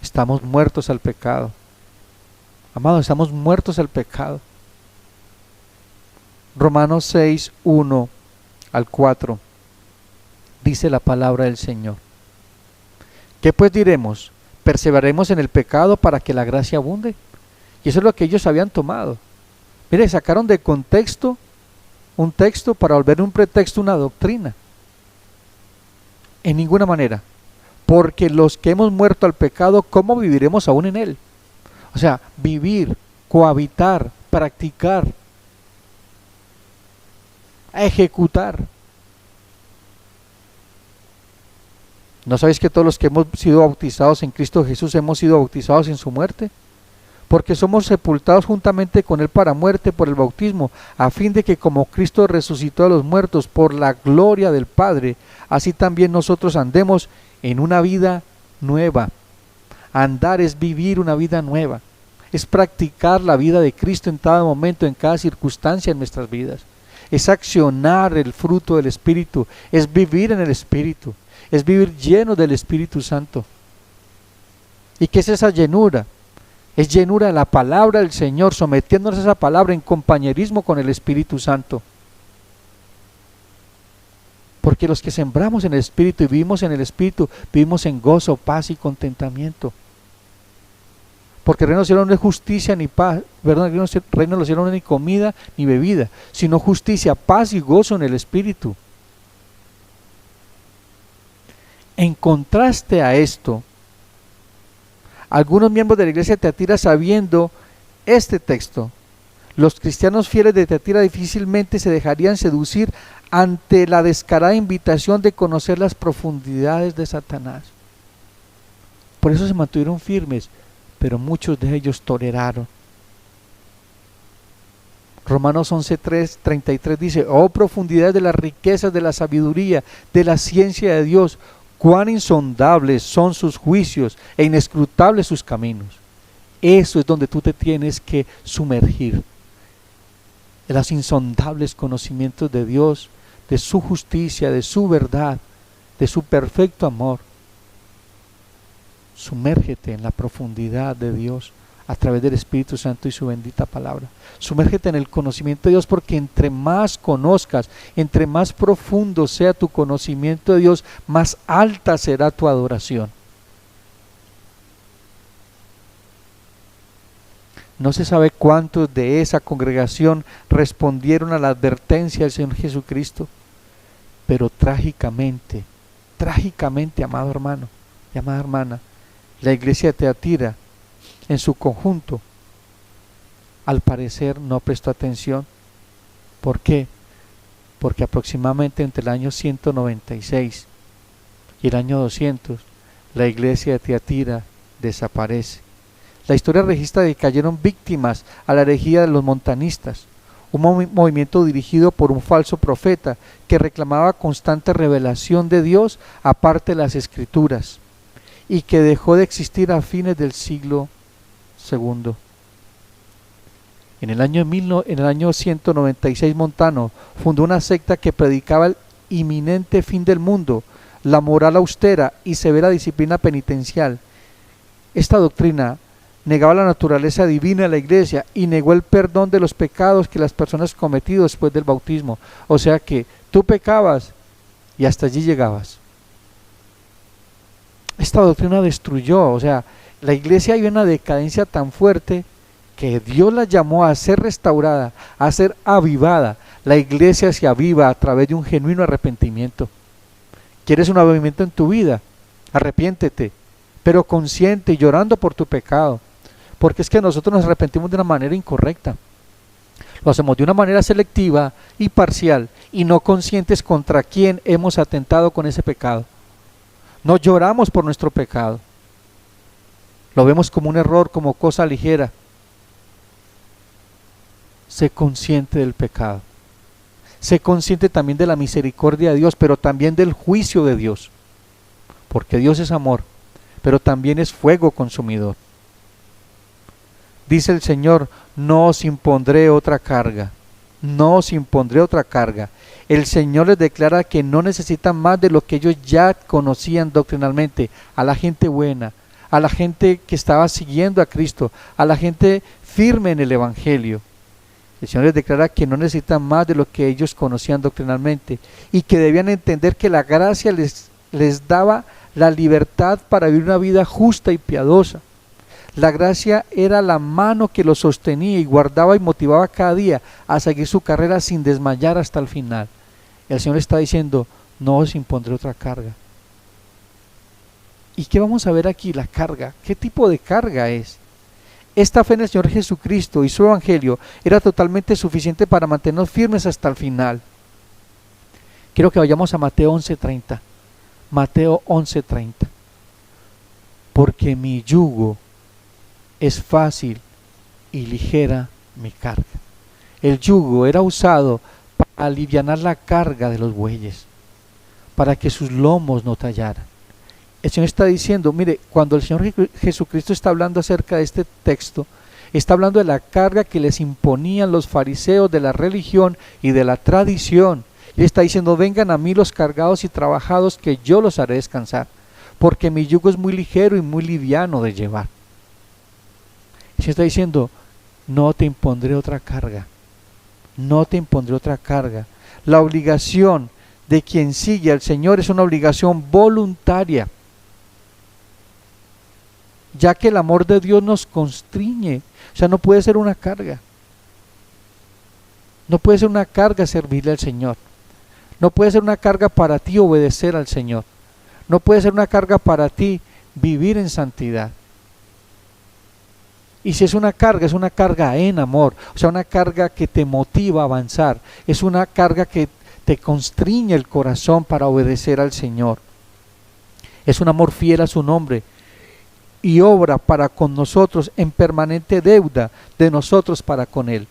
S1: Estamos muertos al pecado. Amados, estamos muertos al pecado. Romanos 6, 1 al 4 dice la palabra del Señor. ¿Qué pues diremos? ¿Perseveraremos en el pecado para que la gracia abunde? Y eso es lo que ellos habían tomado. Mire, sacaron de contexto un texto para volver un pretexto una doctrina. En ninguna manera. Porque los que hemos muerto al pecado, ¿cómo viviremos aún en él? O sea, vivir, cohabitar, practicar, ejecutar. ¿No sabéis que todos los que hemos sido bautizados en Cristo Jesús hemos sido bautizados en su muerte? Porque somos sepultados juntamente con él para muerte por el bautismo, a fin de que como Cristo resucitó a los muertos por la gloria del Padre, así también nosotros andemos en una vida nueva. Andar es vivir una vida nueva, es practicar la vida de Cristo en cada momento, en cada circunstancia en nuestras vidas, es accionar el fruto del Espíritu, es vivir en el Espíritu, es vivir lleno del Espíritu Santo. ¿Y qué es esa llenura? Es llenura de la palabra del Señor, sometiéndonos a esa palabra en compañerismo con el Espíritu Santo. Porque los que sembramos en el Espíritu y vivimos en el Espíritu, vivimos en gozo, paz y contentamiento. Porque el reino de los cielos no es justicia ni paz, perdón, el reino de los cielos no es ni comida ni bebida, sino justicia, paz y gozo en el Espíritu. En contraste a esto, algunos miembros de la iglesia de Tiatira, sabiendo este texto, Los cristianos fieles de Tiatira difícilmente se dejarían seducir ante la descarada invitación de conocer las profundidades de Satanás. Por eso se mantuvieron firmes, pero muchos de ellos toleraron. Romanos 11:33 dice: oh profundidades de las riquezas de la sabiduría, de la ciencia de Dios, cuán insondables son sus juicios e inescrutables sus caminos. Eso es donde tú te tienes que sumergir, en los insondables conocimientos de Dios, de su justicia, de su verdad, de su perfecto amor. Sumérgete en la profundidad de Dios a través del Espíritu Santo y su bendita palabra. Sumérgete en el conocimiento de Dios, porque entre más conozcas, entre más profundo sea tu conocimiento de Dios, más alta será tu adoración. No se sabe cuántos de esa congregación respondieron a la advertencia del Señor Jesucristo, pero trágicamente, amado hermano y amada hermana, la iglesia de Tiatira en su conjunto, al parecer, no prestó atención. ¿Por qué? Porque aproximadamente entre el año 196 y el año 200, la iglesia de Tiatira desaparece. La historia registra que cayeron víctimas a la herejía de los montanistas, un movimiento dirigido por un falso profeta que reclamaba constante revelación de Dios aparte de las Escrituras, y que dejó de existir a fines del siglo II. En el año 196, Montano fundó una secta que predicaba el inminente fin del mundo, la moral austera y severa disciplina penitencial. Esta doctrina negaba la naturaleza divina de la iglesia y negó el perdón de los pecados que las personas cometido después del bautismo. O sea que tú pecabas y hasta allí llegabas. Esta doctrina destruyó, o sea, la iglesia hay una decadencia tan fuerte que Dios la llamó a ser restaurada, a ser avivada. La iglesia se aviva a través de un genuino arrepentimiento. ¿Quieres un avivamiento en tu vida? Arrepiéntete, pero consciente y llorando por tu pecado, porque es que nosotros nos arrepentimos de una manera incorrecta. Lo hacemos de una manera selectiva y parcial y no conscientes contra quién hemos atentado con ese pecado. No lloramos por nuestro pecado, lo vemos como un error, como cosa ligera. Sé consciente del pecado, sé consciente también de la misericordia de Dios, pero también del juicio de Dios, porque Dios es amor, pero también es fuego consumidor. Dice el Señor: no os impondré otra carga, no os impondré otra carga. El Señor les declara que no necesitan más de lo que ellos ya conocían doctrinalmente, a la gente buena, a la gente que estaba siguiendo a Cristo, a la gente firme en el Evangelio. El Señor les declara que no necesitan más de lo que ellos conocían doctrinalmente y que debían entender que la gracia les daba la libertad para vivir una vida justa y piadosa. La gracia era la mano que los sostenía y guardaba y motivaba cada día a seguir su carrera sin desmayar hasta el final. El Señor está diciendo: no os impondré otra carga. ¿Y qué vamos a ver aquí? La carga. ¿Qué tipo de carga es? Esta fe en el Señor Jesucristo y su Evangelio era totalmente suficiente para mantenernos firmes hasta el final. Quiero que vayamos a Mateo 11:30. Mateo 11:30. Porque mi yugo es fácil y ligera mi carga. El yugo era usado para alivianar la carga de los bueyes, para que sus lomos no tallaran. El Señor está diciendo, mire, cuando el Señor Jesucristo está hablando acerca de este texto, está hablando de la carga que les imponían los fariseos de la religión y de la tradición. Y está diciendo: vengan a mí los cargados y trabajados, que yo los haré descansar, porque mi yugo es muy ligero y muy liviano de llevar. El Señor está diciendo: no te impondré otra carga, no te impondré otra carga. La obligación de quien sigue al Señor es una obligación voluntaria, ya que el amor de Dios nos constriñe. O sea, no puede ser una carga. No puede ser una carga servirle al Señor. No puede ser una carga para ti obedecer al Señor. No puede ser una carga para ti vivir en santidad. Y si es una carga en amor, o sea, una carga que te motiva a avanzar, es una carga que te constriñe el corazón para obedecer al Señor. Es un amor fiel a su nombre y obra para con nosotros en permanente deuda de nosotros para con Él.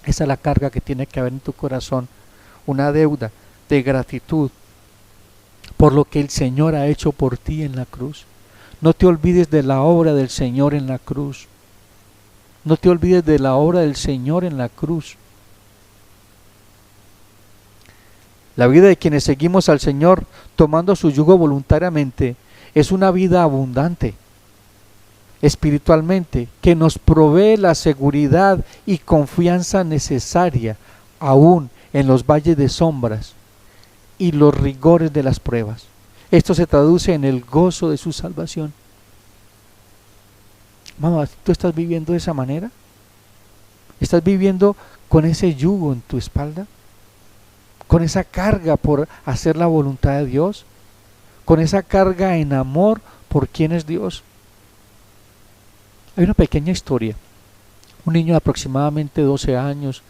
S1: Esa es la carga que tiene que haber en tu corazón, una deuda de gratitud por lo que el Señor ha hecho por ti en la cruz. No te olvides de la obra del Señor en la cruz. No te olvides de la obra del Señor en la cruz. La vida de quienes seguimos al Señor tomando su yugo voluntariamente es una vida abundante espiritualmente, que nos provee la seguridad y confianza necesaria aún en los valles de sombras y los rigores de las pruebas. Esto se traduce en el gozo de su salvación. Mamá, ¿tú estás viviendo de esa manera? ¿Estás viviendo con ese yugo en tu espalda? ¿Con esa carga por hacer la voluntad de Dios? ¿Con esa carga en amor por quién es Dios? Hay una pequeña historia. Un niño de aproximadamente 12 años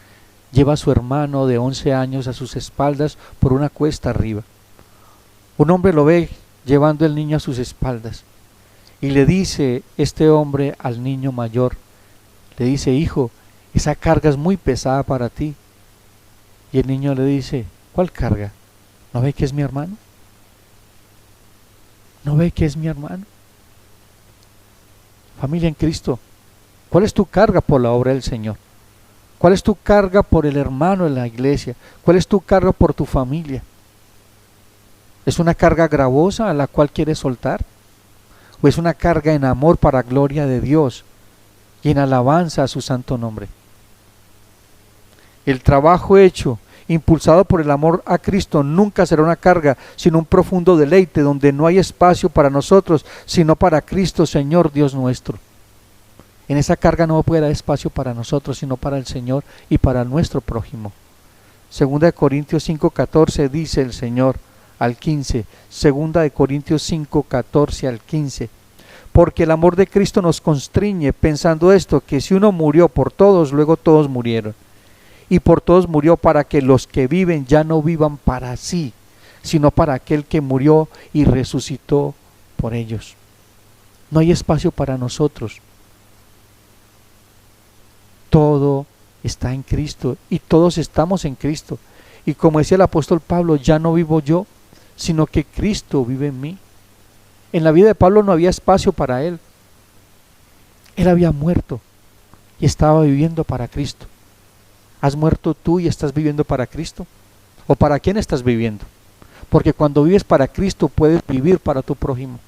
S1: lleva a su hermano de 11 años a sus espaldas por una cuesta arriba. Un hombre lo ve llevando el niño a sus espaldas y le dice este hombre al niño mayor, le dice: hijo, esa carga es muy pesada para ti. Y el niño le dice: ¿cuál carga? ¿No ve que es mi hermano? ¿No ve que es mi hermano? Familia en Cristo, ¿cuál es tu carga por la obra del Señor? ¿Cuál es tu carga por el hermano en la iglesia? ¿Cuál es tu carga por tu familia? ¿Es una carga gravosa a la cual quieres soltar? ¿O es una carga en amor para gloria de Dios y en alabanza a su santo nombre? El trabajo hecho, impulsado por el amor a Cristo, nunca será una carga, sino un profundo deleite donde no hay espacio para nosotros, sino para Cristo, Señor Dios nuestro. En esa carga no puede haber espacio para nosotros, sino para el Señor y para nuestro prójimo. Segunda de Corintios 5:14 dice el Señor al 15, Segunda de Corintios 5:14 al 15, porque el amor de Cristo nos constriñe, pensando esto, que si uno murió por todos, luego todos murieron. Y por todos murió para que los que viven ya no vivan para sí, sino para aquel que murió y resucitó por ellos. No hay espacio para nosotros. Todo está en Cristo y todos estamos en Cristo. Y como decía el apóstol Pablo, ya no vivo yo, sino que Cristo vive en mí. En la vida de Pablo no había espacio para él. Él había muerto y estaba viviendo para Cristo. ¿Has muerto tú y estás viviendo para Cristo? ¿O para quién estás viviendo? Porque cuando vives para Cristo puedes vivir para tu prójimo.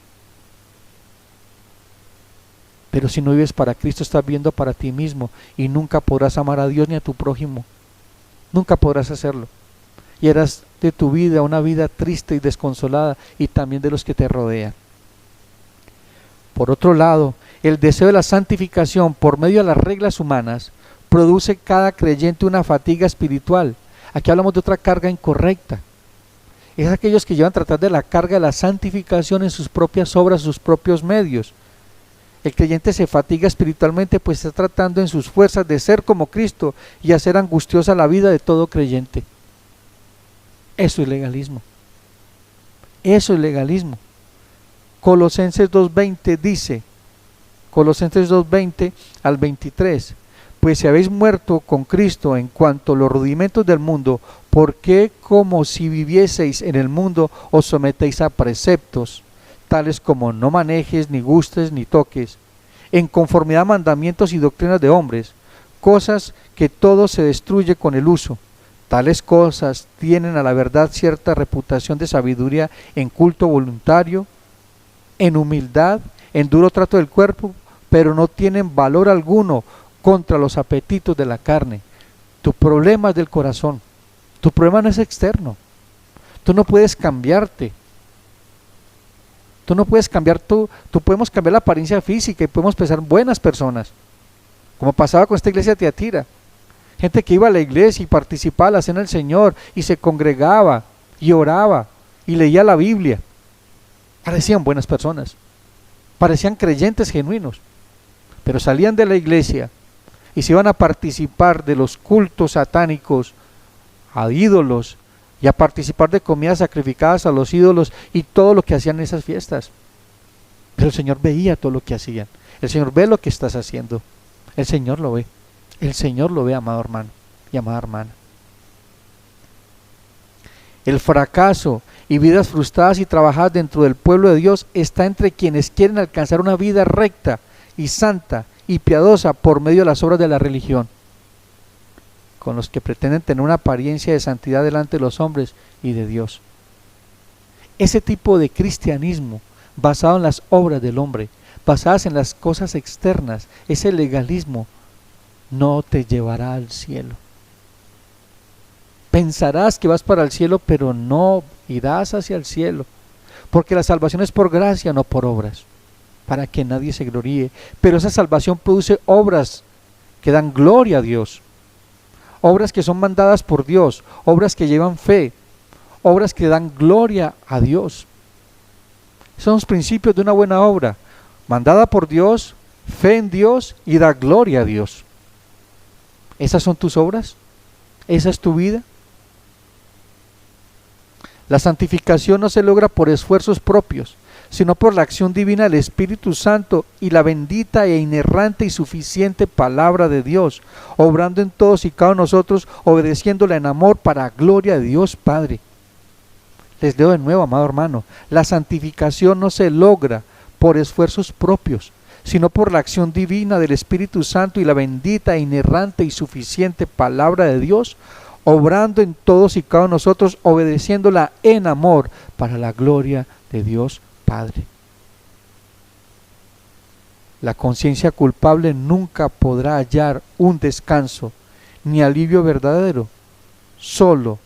S1: Pero si no vives para Cristo, estás viviendo para ti mismo y nunca podrás amar a Dios ni a tu prójimo. Nunca podrás hacerlo. Y harás de tu vida una vida triste y desconsolada, y también de los que te rodean. Por otro lado, el deseo de la santificación por medio de las reglas humanas produce cada creyente una fatiga espiritual. Aquí hablamos de otra carga incorrecta. Es aquellos que llevan a tratar de la carga de la santificación en sus propias obras, sus propios medios. El creyente se fatiga espiritualmente, pues está tratando en sus fuerzas de ser como Cristo y hacer angustiosa la vida de todo creyente. Eso es legalismo. Eso es legalismo. Colosenses 2:20 dice, Colosenses 2:20 al 23, pues si habéis muerto con Cristo en cuanto a los rudimentos del mundo, ¿por qué como si vivieseis en el mundo os sometéis a preceptos, tales como no manejes, ni gustes, ni toques, en conformidad a mandamientos y doctrinas de hombres, cosas que todo se destruye con el uso? Tales cosas tienen a la verdad cierta reputación de sabiduría en culto voluntario, en humildad, en duro trato del cuerpo, pero no tienen valor alguno contra los apetitos de la carne. Tu problema es del corazón. Tu problema no es externo. Tú no puedes cambiarte. Tú no puedes cambiar tú podemos cambiar la apariencia física y podemos ser buenas personas, como pasaba con esta iglesia de Tiatira. Gente que iba a la iglesia y participaba en la cena del Señor y se congregaba y oraba y leía la Biblia. Parecían buenas personas, parecían creyentes genuinos, pero salían de la iglesia y se iban a participar de los cultos satánicos a ídolos y a participar de comidas sacrificadas a los ídolos y todo lo que hacían en esas fiestas. Pero el Señor veía todo lo que hacían. El Señor ve lo que estás haciendo. El Señor lo ve. El Señor lo ve, amado hermano y amada hermana. El fracaso y vidas frustradas y trabajadas dentro del pueblo de Dios está entre quienes quieren alcanzar una vida recta y santa y piadosa por medio de las obras de la religión, con los que pretenden tener una apariencia de santidad delante de los hombres y de Dios. Ese tipo de cristianismo basado en las obras del hombre, basadas en las cosas externas, ese legalismo no te llevará al cielo. Pensarás que vas para el cielo, pero no irás hacia el cielo, porque la salvación es por gracia, no por obras, para que nadie se gloríe. Pero esa salvación produce obras que dan gloria a Dios, obras que son mandadas por Dios, obras que llevan fe, obras que dan gloria a Dios. Son los principios de una buena obra, mandada por Dios, fe en Dios y da gloria a Dios. ¿Esas son tus obras? ¿Esa es tu vida? La santificación no se logra por esfuerzos propios, sino por la acción divina del Espíritu Santo y la bendita e inerrante y suficiente palabra de Dios, obrando en todos y cada uno de nosotros, obedeciéndola en amor para gloria de Dios Padre. Les leo de nuevo, amado hermano, la santificación no se logra por esfuerzos propios, sino por la acción divina del Espíritu Santo y la bendita e inerrante y suficiente palabra de Dios, obrando en todos y cada uno de nosotros, obedeciéndola en amor para la gloria de Dios Padre. La conciencia culpable nunca podrá hallar un descanso ni alivio verdadero, solo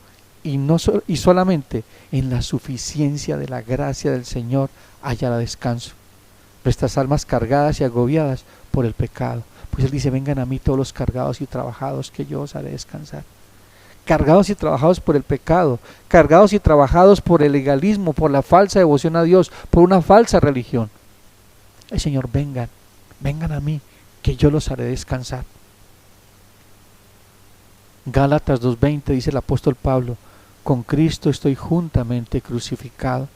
S1: y solamente en la suficiencia de la gracia del Señor hallará descanso. Nuestras almas cargadas y agobiadas por el pecado, pues Él dice: vengan a mí todos los cargados y trabajados, que yo os haré descansar. Cargados y trabajados por el pecado, cargados y trabajados por el legalismo, por la falsa devoción a Dios, por una falsa religión. El Señor: vengan a mí, que yo los haré descansar. Gálatas 2:20 dice el apóstol Pablo: con Cristo estoy juntamente crucificado,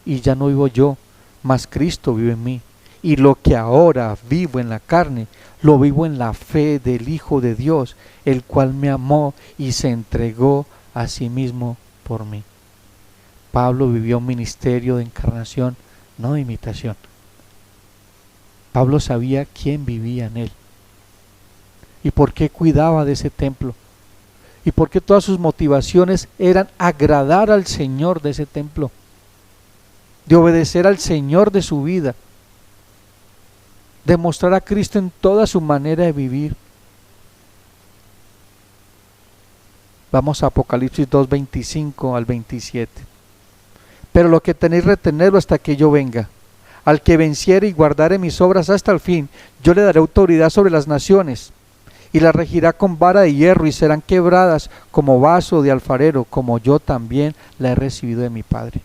S1: y ya no vivo yo, mas Cristo vive en mí. Y lo que ahora vivo en la carne, lo vivo en la fe del Hijo de Dios, el cual me amó y se entregó a sí mismo por mí. Pablo vivió un ministerio de encarnación, no de imitación. Pablo sabía quién vivía en él y por qué cuidaba de ese templo, y por qué todas sus motivaciones eran agradar al Señor de ese templo, de obedecer al Señor de su vida, de mostrar a Cristo en toda su manera de vivir. Vamos a Apocalipsis 2:25 al 27. Pero lo que tenéis, retenerlo hasta que yo venga. Al que venciere y guardare mis obras hasta el fin, yo le daré autoridad sobre las naciones, y las regirá con vara de hierro, y serán quebradas como vaso de alfarero, como yo también la he recibido de mi Padre.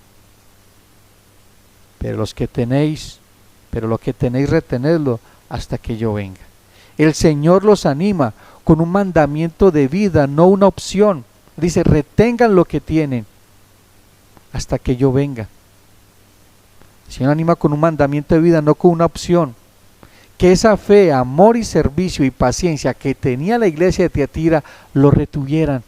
S1: Pero lo que tenéis, retenedlo hasta que yo venga. El Señor los anima con un mandamiento de vida, no una opción. Dice: retengan lo que tienen hasta que yo venga. El Señor anima con un mandamiento de vida, no con una opción. Que esa fe, amor y servicio y paciencia que tenía la iglesia de Tiatira lo retuvieran.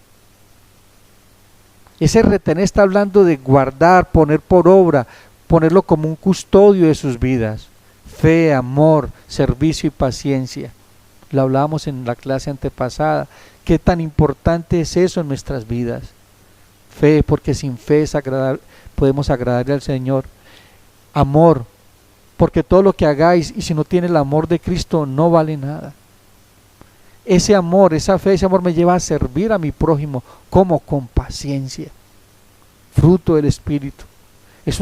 S1: Ese retener está hablando de guardar, poner por obra, ponerlo como un custodio de sus vidas. Fe, amor, servicio y paciencia. Lo hablábamos en la clase antepasada. ¿Qué tan importante es eso en nuestras vidas? Fe, porque sin fe podemos agradarle al Señor. Amor, porque todo lo que hagáis, y si no tiene el amor de Cristo, no vale nada. Ese amor, esa fe, ese amor me lleva a servir a mi prójimo, como con paciencia, fruto del Espíritu. Es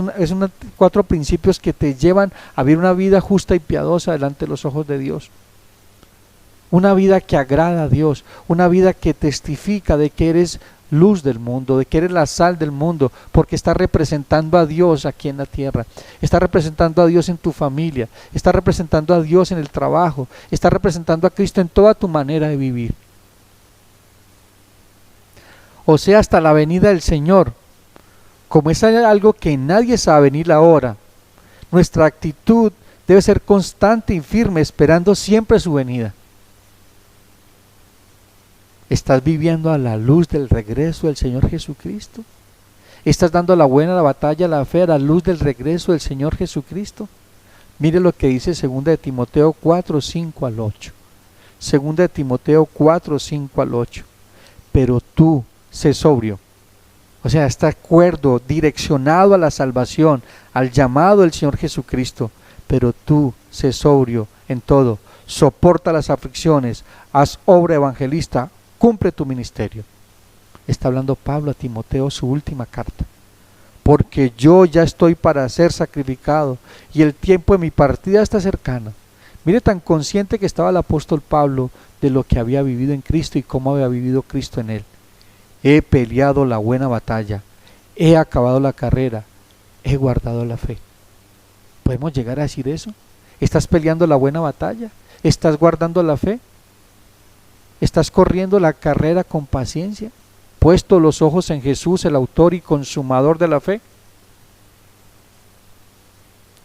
S1: 4 principios que te llevan a vivir una vida justa y piadosa delante de los ojos de Dios. Una vida que agrada a Dios, una vida que testifica de que eres luz del mundo, de que eres la sal del mundo, porque estás representando a Dios aquí en la tierra, estás representando a Dios en tu familia, estás representando a Dios en el trabajo, estás representando a Cristo en toda tu manera de vivir. O sea, hasta la venida del Señor. Como es algo que nadie sabe ni la hora, nuestra actitud debe ser constante y firme, esperando siempre su venida. ¿Estás viviendo a la luz del regreso del Señor Jesucristo? ¿Estás dando la buena, la batalla, la fe a la luz del regreso del Señor Jesucristo? Mire lo que dice 2 de Timoteo 4, 5 al 8. 2 de Timoteo 4, 5 al 8. Pero tú, sé sobrio. O sea, está cuerdo, direccionado a la salvación, al llamado del Señor Jesucristo. Pero tú, sé sobrio en todo, soporta las aflicciones, haz obra evangelista, cumple tu ministerio. Está hablando Pablo a Timoteo, su última carta. Porque yo ya estoy para ser sacrificado y el tiempo de mi partida está cercano. Mire tan consciente que estaba el apóstol Pablo de lo que había vivido en Cristo y cómo había vivido Cristo en él. He peleado la buena batalla, he acabado la carrera, he guardado la fe. ¿Podemos llegar a decir eso? ¿Estás peleando la buena batalla? ¿Estás guardando la fe? ¿Estás corriendo la carrera con paciencia? ¿Puesto los ojos en Jesús, el autor y consumador de la fe?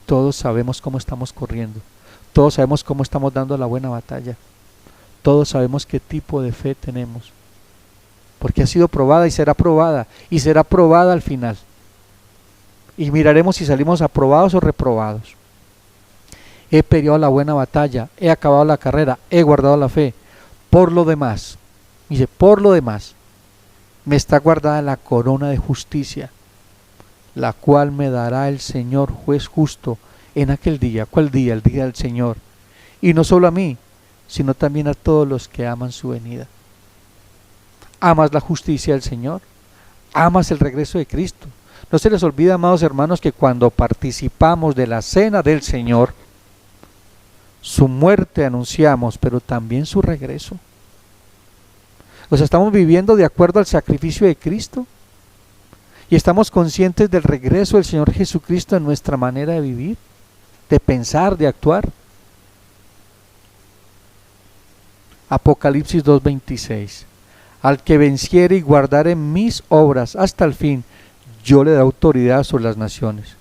S1: Todos sabemos cómo estamos corriendo. Todos sabemos cómo estamos dando la buena batalla. Todos sabemos qué tipo de fe tenemos. Porque ha sido probada y será probada al final. Y miraremos si salimos aprobados o reprobados. He peleado la buena batalla, he acabado la carrera, he guardado la fe. Por lo demás, dice, por lo demás, me está guardada la corona de justicia, la cual me dará el Señor juez justo en aquel día. ¿Cuál día? El día del Señor. Y no solo a mí, sino también a todos los que aman su venida. ¿Amas la justicia del Señor? ¿Amas el regreso de Cristo? No se les olvide, amados hermanos, que cuando participamos de la cena del Señor, su muerte anunciamos, pero también su regreso. O sea, estamos viviendo de acuerdo al sacrificio de Cristo y estamos conscientes del regreso del Señor Jesucristo en nuestra manera de vivir, de pensar, de actuar. Apocalipsis 2:26. Al que venciere y guardare mis obras hasta el fin, yo le daré autoridad sobre las naciones.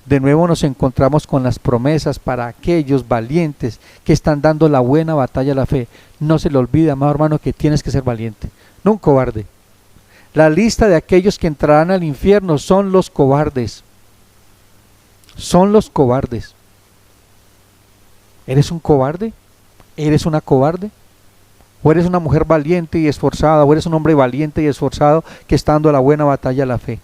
S1: De nuevo nos encontramos con las promesas para aquellos valientes que están dando la buena batalla a la fe. No se le olvide, amado hermano, que tienes que ser valiente, no un cobarde. La lista de aquellos que entrarán al infierno son los cobardes. Son los cobardes. ¿Eres un cobarde? ¿Eres una cobarde? ¿O eres una mujer valiente y esforzada? ¿O eres un hombre valiente y esforzado que está dando la buena batalla a la fe?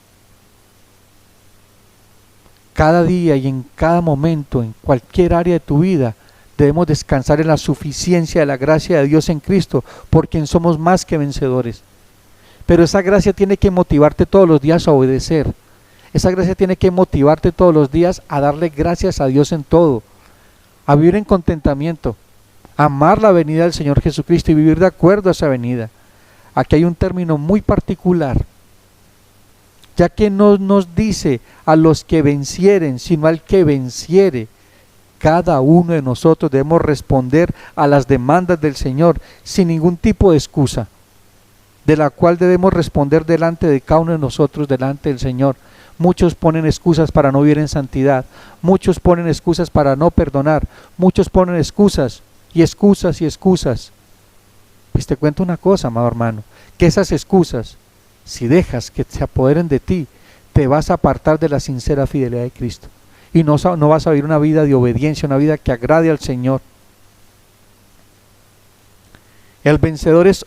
S1: Cada día y en cada momento, en cualquier área de tu vida, debemos descansar en la suficiencia de la gracia de Dios en Cristo, por quien somos más que vencedores. Pero esa gracia tiene que motivarte todos los días a obedecer. Esa gracia tiene que motivarte todos los días a darle gracias a Dios en todo, a vivir en contentamiento, a amar la venida del Señor Jesucristo y vivir de acuerdo a esa venida. Aquí hay un término muy particular, ya que no nos dice a los que vencieren, sino al que venciere. Cada uno de nosotros debemos responder a las demandas del Señor sin ningún tipo de excusa, de la cual debemos responder delante de cada uno de nosotros, delante del Señor. Muchos ponen excusas para no vivir en santidad, muchos ponen excusas para no perdonar, muchos ponen excusas y excusas y excusas. Pues te cuento una cosa, amado hermano, que esas excusas, si dejas que se apoderen de ti, te vas a apartar de la sincera fidelidad de Cristo y no vas a vivir una vida de obediencia, una vida que agrade al Señor. El vencedor es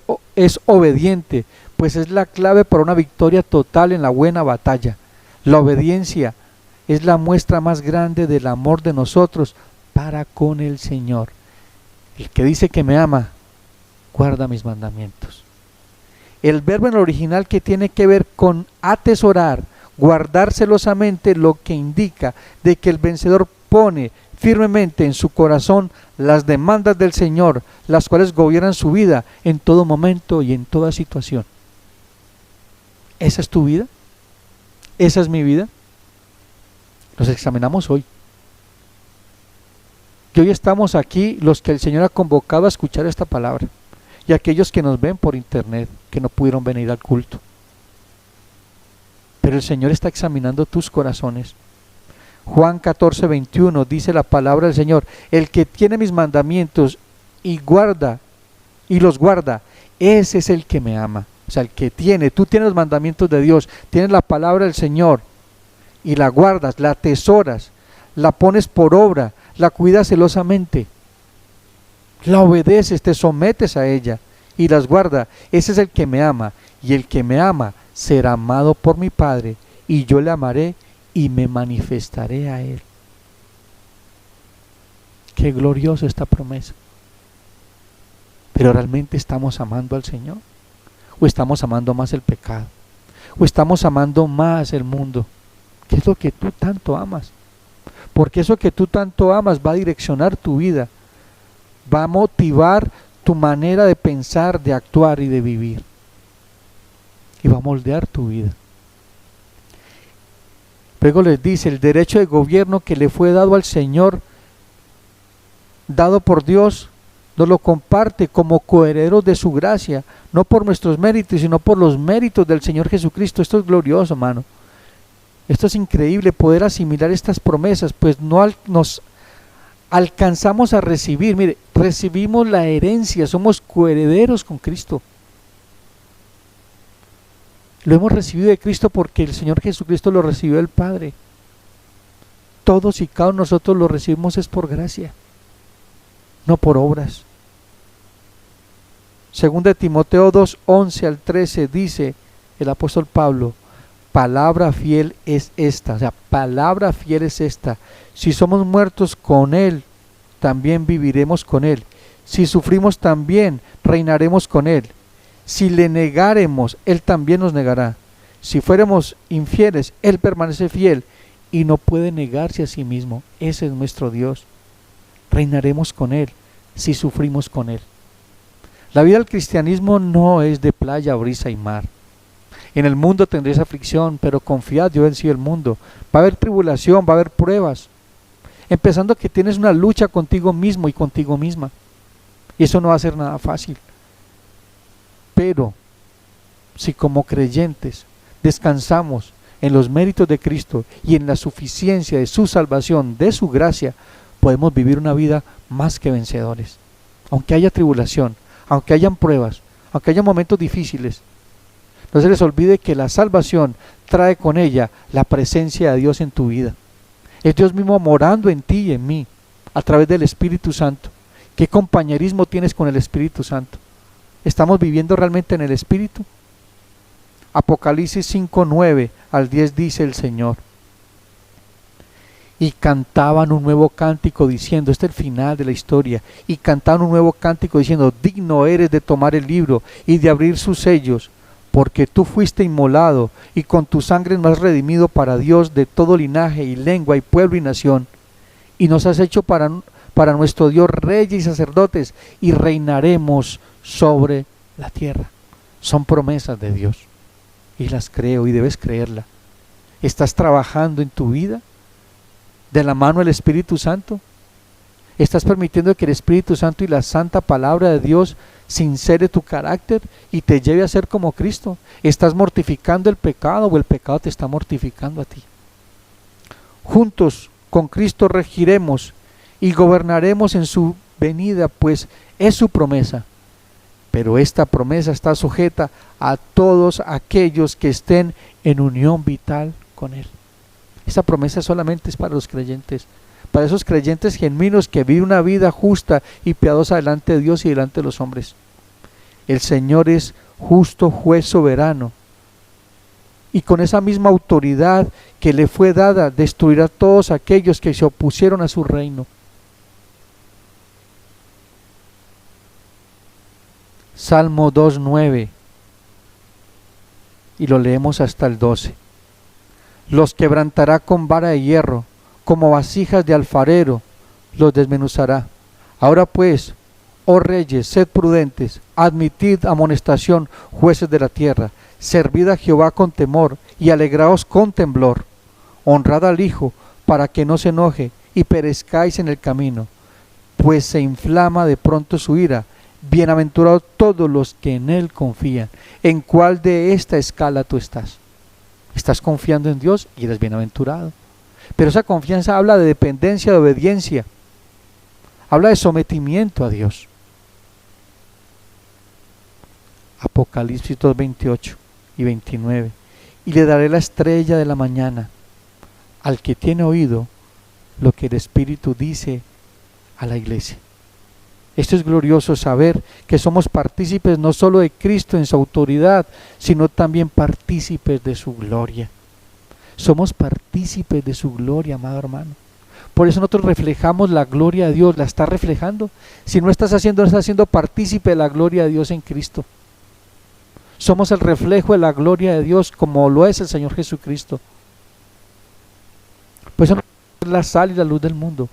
S1: obediente, pues es la clave para una victoria total en la buena batalla. La obediencia es la muestra más grande del amor de nosotros para con el Señor. El que dice que me ama, guarda mis mandamientos. El verbo en el original que tiene que ver con atesorar, guardar celosamente, lo que indica de que el vencedor pone firmemente en su corazón las demandas del Señor, las cuales gobiernan su vida en todo momento y en toda situación. ¿Esa es tu vida? ¿Esa es mi vida? Nos examinamos hoy. Y hoy estamos aquí los que el Señor ha convocado a escuchar esta palabra, y aquellos que nos ven por internet, que no pudieron venir al culto. Pero el Señor está examinando tus corazones. Juan 14:21 dice la palabra del Señor: el que tiene mis mandamientos y los guarda, ese es el que me ama. O sea, el que tú tienes los mandamientos de Dios, tienes la palabra del Señor y la guardas, la atesoras, la pones por obra, la cuidas celosamente, la obedeces, te sometes a ella y las guarda. Ese es el que me ama, y el que me ama será amado por mi Padre, y yo le amaré y me manifestaré a él. Qué gloriosa esta promesa. Pero ¿realmente estamos amando al Señor? ¿O estamos amando más el pecado? ¿O estamos amando más el mundo? ¿Qué es lo que tú tanto amas? Porque eso que tú tanto amas va a direccionar tu vida, va a motivar tu manera de pensar, de actuar y de vivir, y va a moldear tu vida. Luego les dice: el derecho de gobierno que le fue dado al Señor, dado por Dios, nos lo comparte como coherederos de su gracia, no por nuestros méritos, sino por los méritos del Señor Jesucristo. Esto es glorioso, hermano. Esto es increíble, poder asimilar estas promesas, pues nos alcanzamos a recibir. Mire, recibimos la herencia, somos coherederos con Cristo. Lo hemos recibido de Cristo porque el Señor Jesucristo lo recibió del Padre. Todos y cada uno de nosotros lo recibimos es por gracia, no por obras. Según de Timoteo 2:11-13 dice el apóstol Pablo: palabra fiel es esta, o sea, palabra fiel es esta: si somos muertos con Él, también viviremos con Él. Si sufrimos, también reinaremos con Él. Si le negáremos, Él también nos negará. Si fuéramos infieles, Él permanece fiel y no puede negarse a sí mismo. Ese es nuestro Dios. Reinaremos con Él si sufrimos con Él. La vida del cristianismo no es de playa, brisa y mar. En el mundo tendréis aflicción, pero confiad, yo he vencido el mundo. Va a haber tribulación, va a haber pruebas. Empezando que tienes una lucha contigo mismo y contigo misma. Y eso no va a ser nada fácil. Pero si como creyentes descansamos en los méritos de Cristo y en la suficiencia de su salvación, de su gracia, podemos vivir una vida más que vencedores. Aunque haya tribulación, aunque hayan pruebas, aunque haya momentos difíciles, no se les olvide que la salvación trae con ella la presencia de Dios en tu vida. Es Dios mismo morando en ti y en mí, a través del Espíritu Santo. ¿Qué compañerismo tienes con el Espíritu Santo? ¿Estamos viviendo realmente en el Espíritu? Apocalipsis 5:9-10 dice el Señor: y cantaban un nuevo cántico diciendo, este es el final de la historia, y cantaban un nuevo cántico diciendo: digno eres de tomar el libro y de abrir sus sellos, porque tú fuiste inmolado y con tu sangre nos has redimido para Dios de todo linaje y lengua y pueblo y nación, y nos has hecho para nuestro Dios reyes y sacerdotes, y reinaremos sobre la tierra. Son promesas de Dios y las creo, y debes creerla. ¿Estás trabajando en tu vida de la mano del Espíritu Santo? ¿Estás permitiendo que el Espíritu Santo y la santa palabra de Dios sincere tu carácter y te lleve a ser como Cristo? ¿Estás mortificando el pecado o el pecado te está mortificando a ti? Juntos con Cristo regiremos y gobernaremos en su venida, pues es su promesa. Pero esta promesa está sujeta a todos aquellos que estén en unión vital con Él. Esta promesa solamente es para los creyentes, para esos creyentes genuinos que viven una vida justa y piadosa delante de Dios y delante de los hombres. El Señor es justo juez soberano, y con esa misma autoridad que le fue dada, destruirá a todos aquellos que se opusieron a su reino. Salmo 2:9, y lo leemos hasta el 12. Los quebrantará con vara de hierro, como vasijas de alfarero los desmenuzará. Ahora pues, oh reyes, sed prudentes, admitid amonestación, jueces de la tierra. Servid a Jehová con temor y alegraos con temblor. Honrad al Hijo para que no se enoje y perezcáis en el camino, pues se inflama de pronto su ira. Bienaventurados todos los que en Él confían. ¿En cuál de esta escala tú estás? ¿Estás confiando en Dios? Y eres bienaventurado. Pero esa confianza habla de dependencia, de obediencia. Habla de sometimiento a Dios. Apocalipsis 2, 28 y 29. Y le daré la estrella de la mañana. Al que tiene oído lo que el Espíritu dice a la iglesia. Esto es glorioso, saber que somos partícipes no solo de Cristo en su autoridad, sino también partícipes de su gloria. Somos partícipes de su gloria, amado hermano. Por eso nosotros reflejamos la gloria de Dios. ¿La estás reflejando? Si no estás haciendo, no estás siendo partícipe de la gloria de Dios en Cristo. Somos el reflejo de la gloria de Dios, como lo es el Señor Jesucristo. Por eso es la sal y la luz del mundo.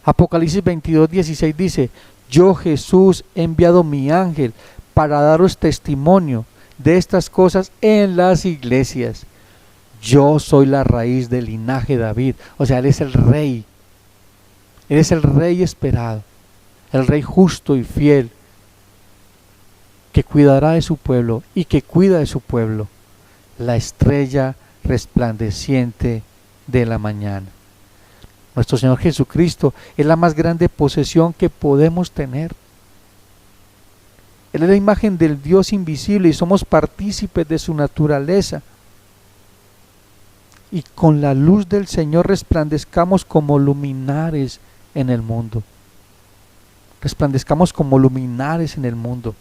S1: Apocalipsis 22, 16 dice: yo, Jesús, he enviado mi ángel para daros testimonio de estas cosas en las iglesias. Yo soy la raíz del linaje de David. O sea, Él es el rey. Él es el rey esperado, el rey justo y fiel, que cuidará de su pueblo y que cuida de su pueblo, la estrella resplandeciente de la mañana. Nuestro Señor Jesucristo es la más grande posesión que podemos tener. Él es la imagen del Dios invisible y somos partícipes de su naturaleza. Y con la luz del Señor resplandezcamos como luminares en el mundo. Resplandezcamos como luminares en el mundo.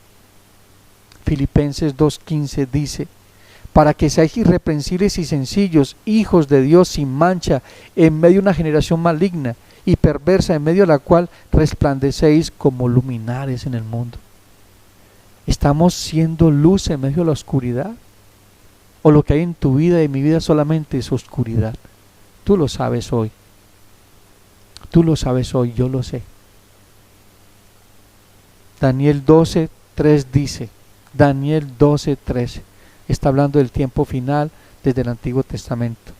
S1: Filipenses 2:15 dice: para que seáis irreprensibles y sencillos, hijos de Dios sin mancha, en medio de una generación maligna y perversa, en medio de la cual resplandecéis como luminares en el mundo. ¿Estamos siendo luz en medio de la oscuridad? ¿O lo que hay en tu vida y en mi vida solamente es oscuridad? Tú lo sabes hoy. Tú lo sabes hoy, yo lo sé. Daniel 12:3 dice, Daniel 12:13, está hablando del tiempo final desde el Antiguo Testamento.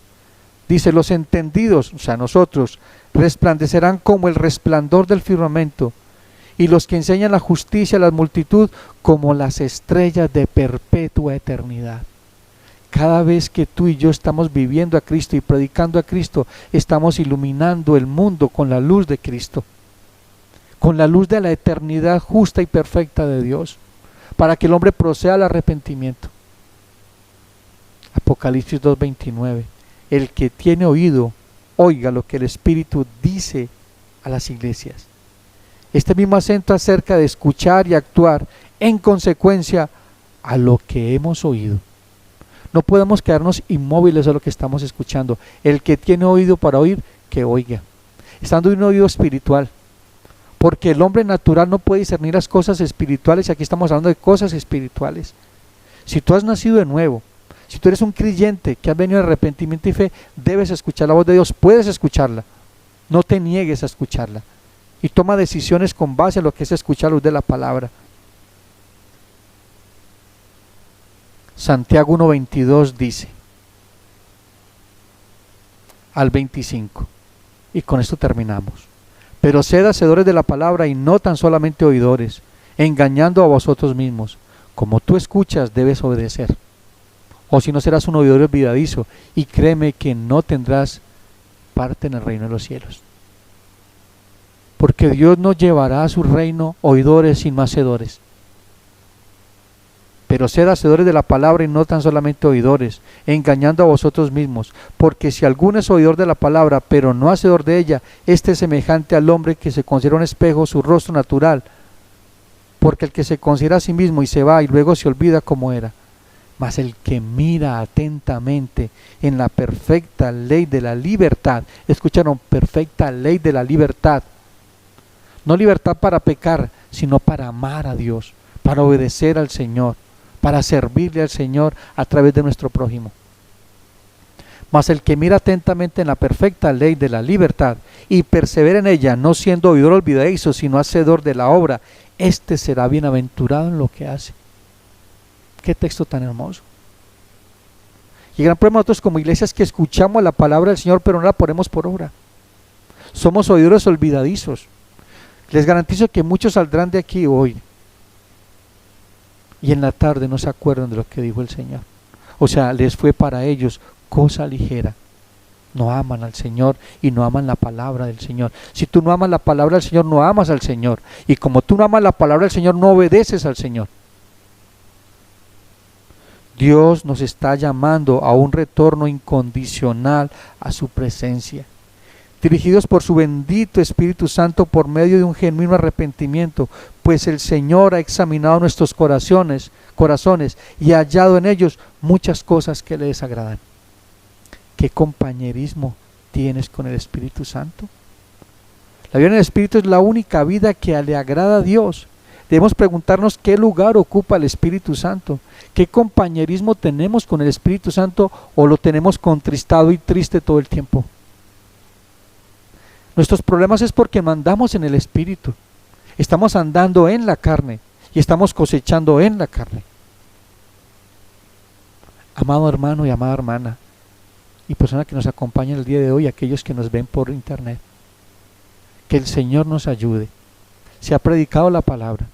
S1: Dice: los entendidos, o sea nosotros, resplandecerán como el resplandor del firmamento, y los que enseñan la justicia a la multitud como las estrellas de perpetua eternidad. Cada vez que tú y yo estamos viviendo a Cristo y predicando a Cristo, estamos iluminando el mundo con la luz de Cristo, con la luz de la eternidad justa y perfecta de Dios, para que el hombre proceda al arrepentimiento. Apocalipsis 2:29. El que tiene oído, oiga lo que el Espíritu dice a las iglesias. Este mismo acento acerca de escuchar y actuar en consecuencia a lo que hemos oído. No podemos quedarnos inmóviles a lo que estamos escuchando. El que tiene oído para oír, que oiga. Estando en un oído espiritual. Porque el hombre natural no puede discernir las cosas espirituales, y aquí estamos hablando de cosas espirituales. Si tú has nacido de nuevo, si tú eres un creyente que has venido de arrepentimiento y fe, debes escuchar la voz de Dios, puedes escucharla, no te niegues a escucharla, y toma decisiones con base a lo que es escuchar la luz de la palabra. Santiago 1:22 dice, al 25, y con esto terminamos: pero sed hacedores de la palabra y no tan solamente oidores, engañando a vosotros mismos. Como tú escuchas, debes obedecer, o si no serás un oidor olvidadizo, y créeme que no tendrás parte en el reino de los cielos. Porque Dios no llevará a su reino oidores sino hacedores. Pero sed hacedores de la palabra y no tan solamente oidores, engañando a vosotros mismos. Porque si alguno es oidor de la palabra, pero no hacedor de ella, este es semejante al hombre que se considera un espejo su rostro natural. Porque el que se considera a sí mismo y se va y luego se olvida cómo era. Mas el que mira atentamente en la perfecta ley de la libertad, escucharon, perfecta ley de la libertad, no libertad para pecar, sino para amar a Dios, para obedecer al Señor, para servirle al Señor a través de nuestro prójimo. Mas el que mira atentamente en la perfecta ley de la libertad y persevera en ella, no siendo oidor olvidadizo, sino hacedor de la obra, este será bienaventurado en lo que hace. Qué texto tan hermoso. Y el gran problema nosotros como iglesia es que escuchamos la palabra del Señor, pero no la ponemos por obra. Somos oidores olvidadizos. Les garantizo que muchos saldrán de aquí hoy y en la tarde no se acuerdan de lo que dijo el Señor. O sea, les fue para ellos cosa ligera. No aman al Señor y no aman la palabra del Señor. Si tú no amas la palabra del Señor, no amas al Señor. Y como tú no amas la palabra del Señor, no obedeces al Señor. Dios nos está llamando a un retorno incondicional a su presencia, dirigidos por su bendito Espíritu Santo por medio de un genuino arrepentimiento, pues el Señor ha examinado nuestros corazones y ha hallado en ellos muchas cosas que le desagradan. ¿Qué compañerismo tienes con el Espíritu Santo? La vida en el Espíritu es la única vida que le agrada a Dios. Debemos preguntarnos qué lugar ocupa el Espíritu Santo, qué compañerismo tenemos con el Espíritu Santo, o lo tenemos contristado y triste todo el tiempo. Nuestros problemas es porque no andamos en el Espíritu, estamos andando en la carne y estamos cosechando en la carne. Amado hermano y amada hermana, y persona que nos acompaña el día de hoy, aquellos que nos ven por internet, que el Señor nos ayude. Se ha predicado la palabra.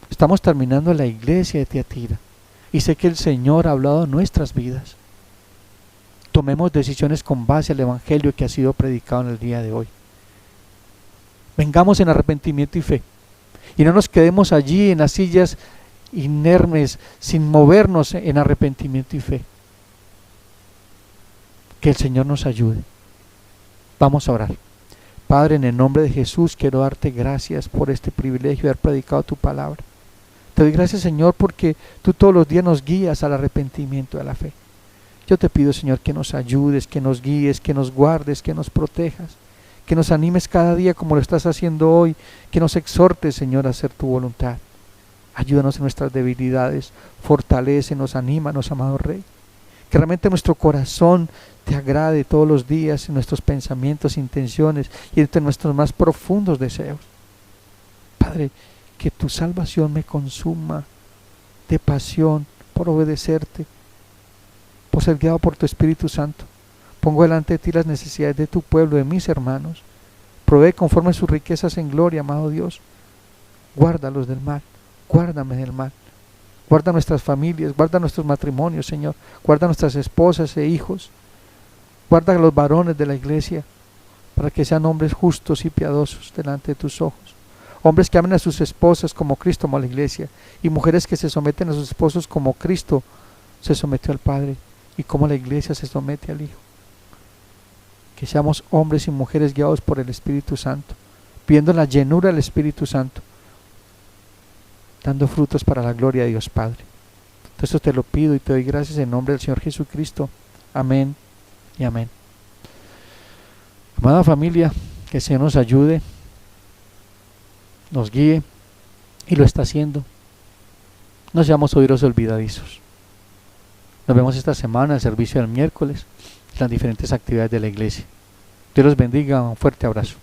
S1: Estamos terminando la iglesia de Tiatira y sé que el Señor ha hablado en nuestras vidas. Tomemos decisiones con base al Evangelio que ha sido predicado en el día de hoy. Vengamos en arrepentimiento y fe y no nos quedemos allí en las sillas inermes sin movernos en arrepentimiento y fe. Que el Señor nos ayude. Vamos a orar. Padre, en el nombre de Jesús quiero darte gracias por este privilegio de haber predicado tu palabra. Te doy gracias, Señor, porque tú todos los días nos guías al arrepentimiento y a la fe. Yo te pido, Señor, que nos ayudes, que nos guíes, que nos guardes, que nos protejas, que nos animes cada día como lo estás haciendo hoy, que nos exhortes, Señor, a hacer tu voluntad. Ayúdanos en nuestras debilidades, fortalécenos, anímanos, amado Rey. Que realmente nuestro corazón te agrade todos los días en nuestros pensamientos, intenciones y entre nuestros más profundos deseos. Padre, que tu salvación me consuma de pasión por obedecerte, por ser guiado por tu Espíritu Santo. Pongo delante de ti las necesidades de tu pueblo, de mis hermanos. Provee conforme a sus riquezas en gloria, amado Dios. Guárdalos del mal, guárdame del mal. Guarda nuestras familias, guarda nuestros matrimonios, Señor. Guarda nuestras esposas e hijos. Guarda a los varones de la iglesia, para que sean hombres justos y piadosos delante de tus ojos. Hombres que amen a sus esposas como Cristo amó a la iglesia, y mujeres que se someten a sus esposos como Cristo se sometió al Padre, y como la iglesia se somete al Hijo. Que seamos hombres y mujeres guiados por el Espíritu Santo, pidiendo la llenura del Espíritu Santo, dando frutos para la gloria de Dios Padre. Entonces te lo pido y te doy gracias en nombre del Señor Jesucristo. Amén y amén. Amada familia, que el Señor nos ayude, nos guíe, y lo está haciendo. No seamos oídos olvidadizos. Nos vemos esta semana en el servicio del miércoles, en las diferentes actividades de la iglesia. Dios los bendiga, un fuerte abrazo.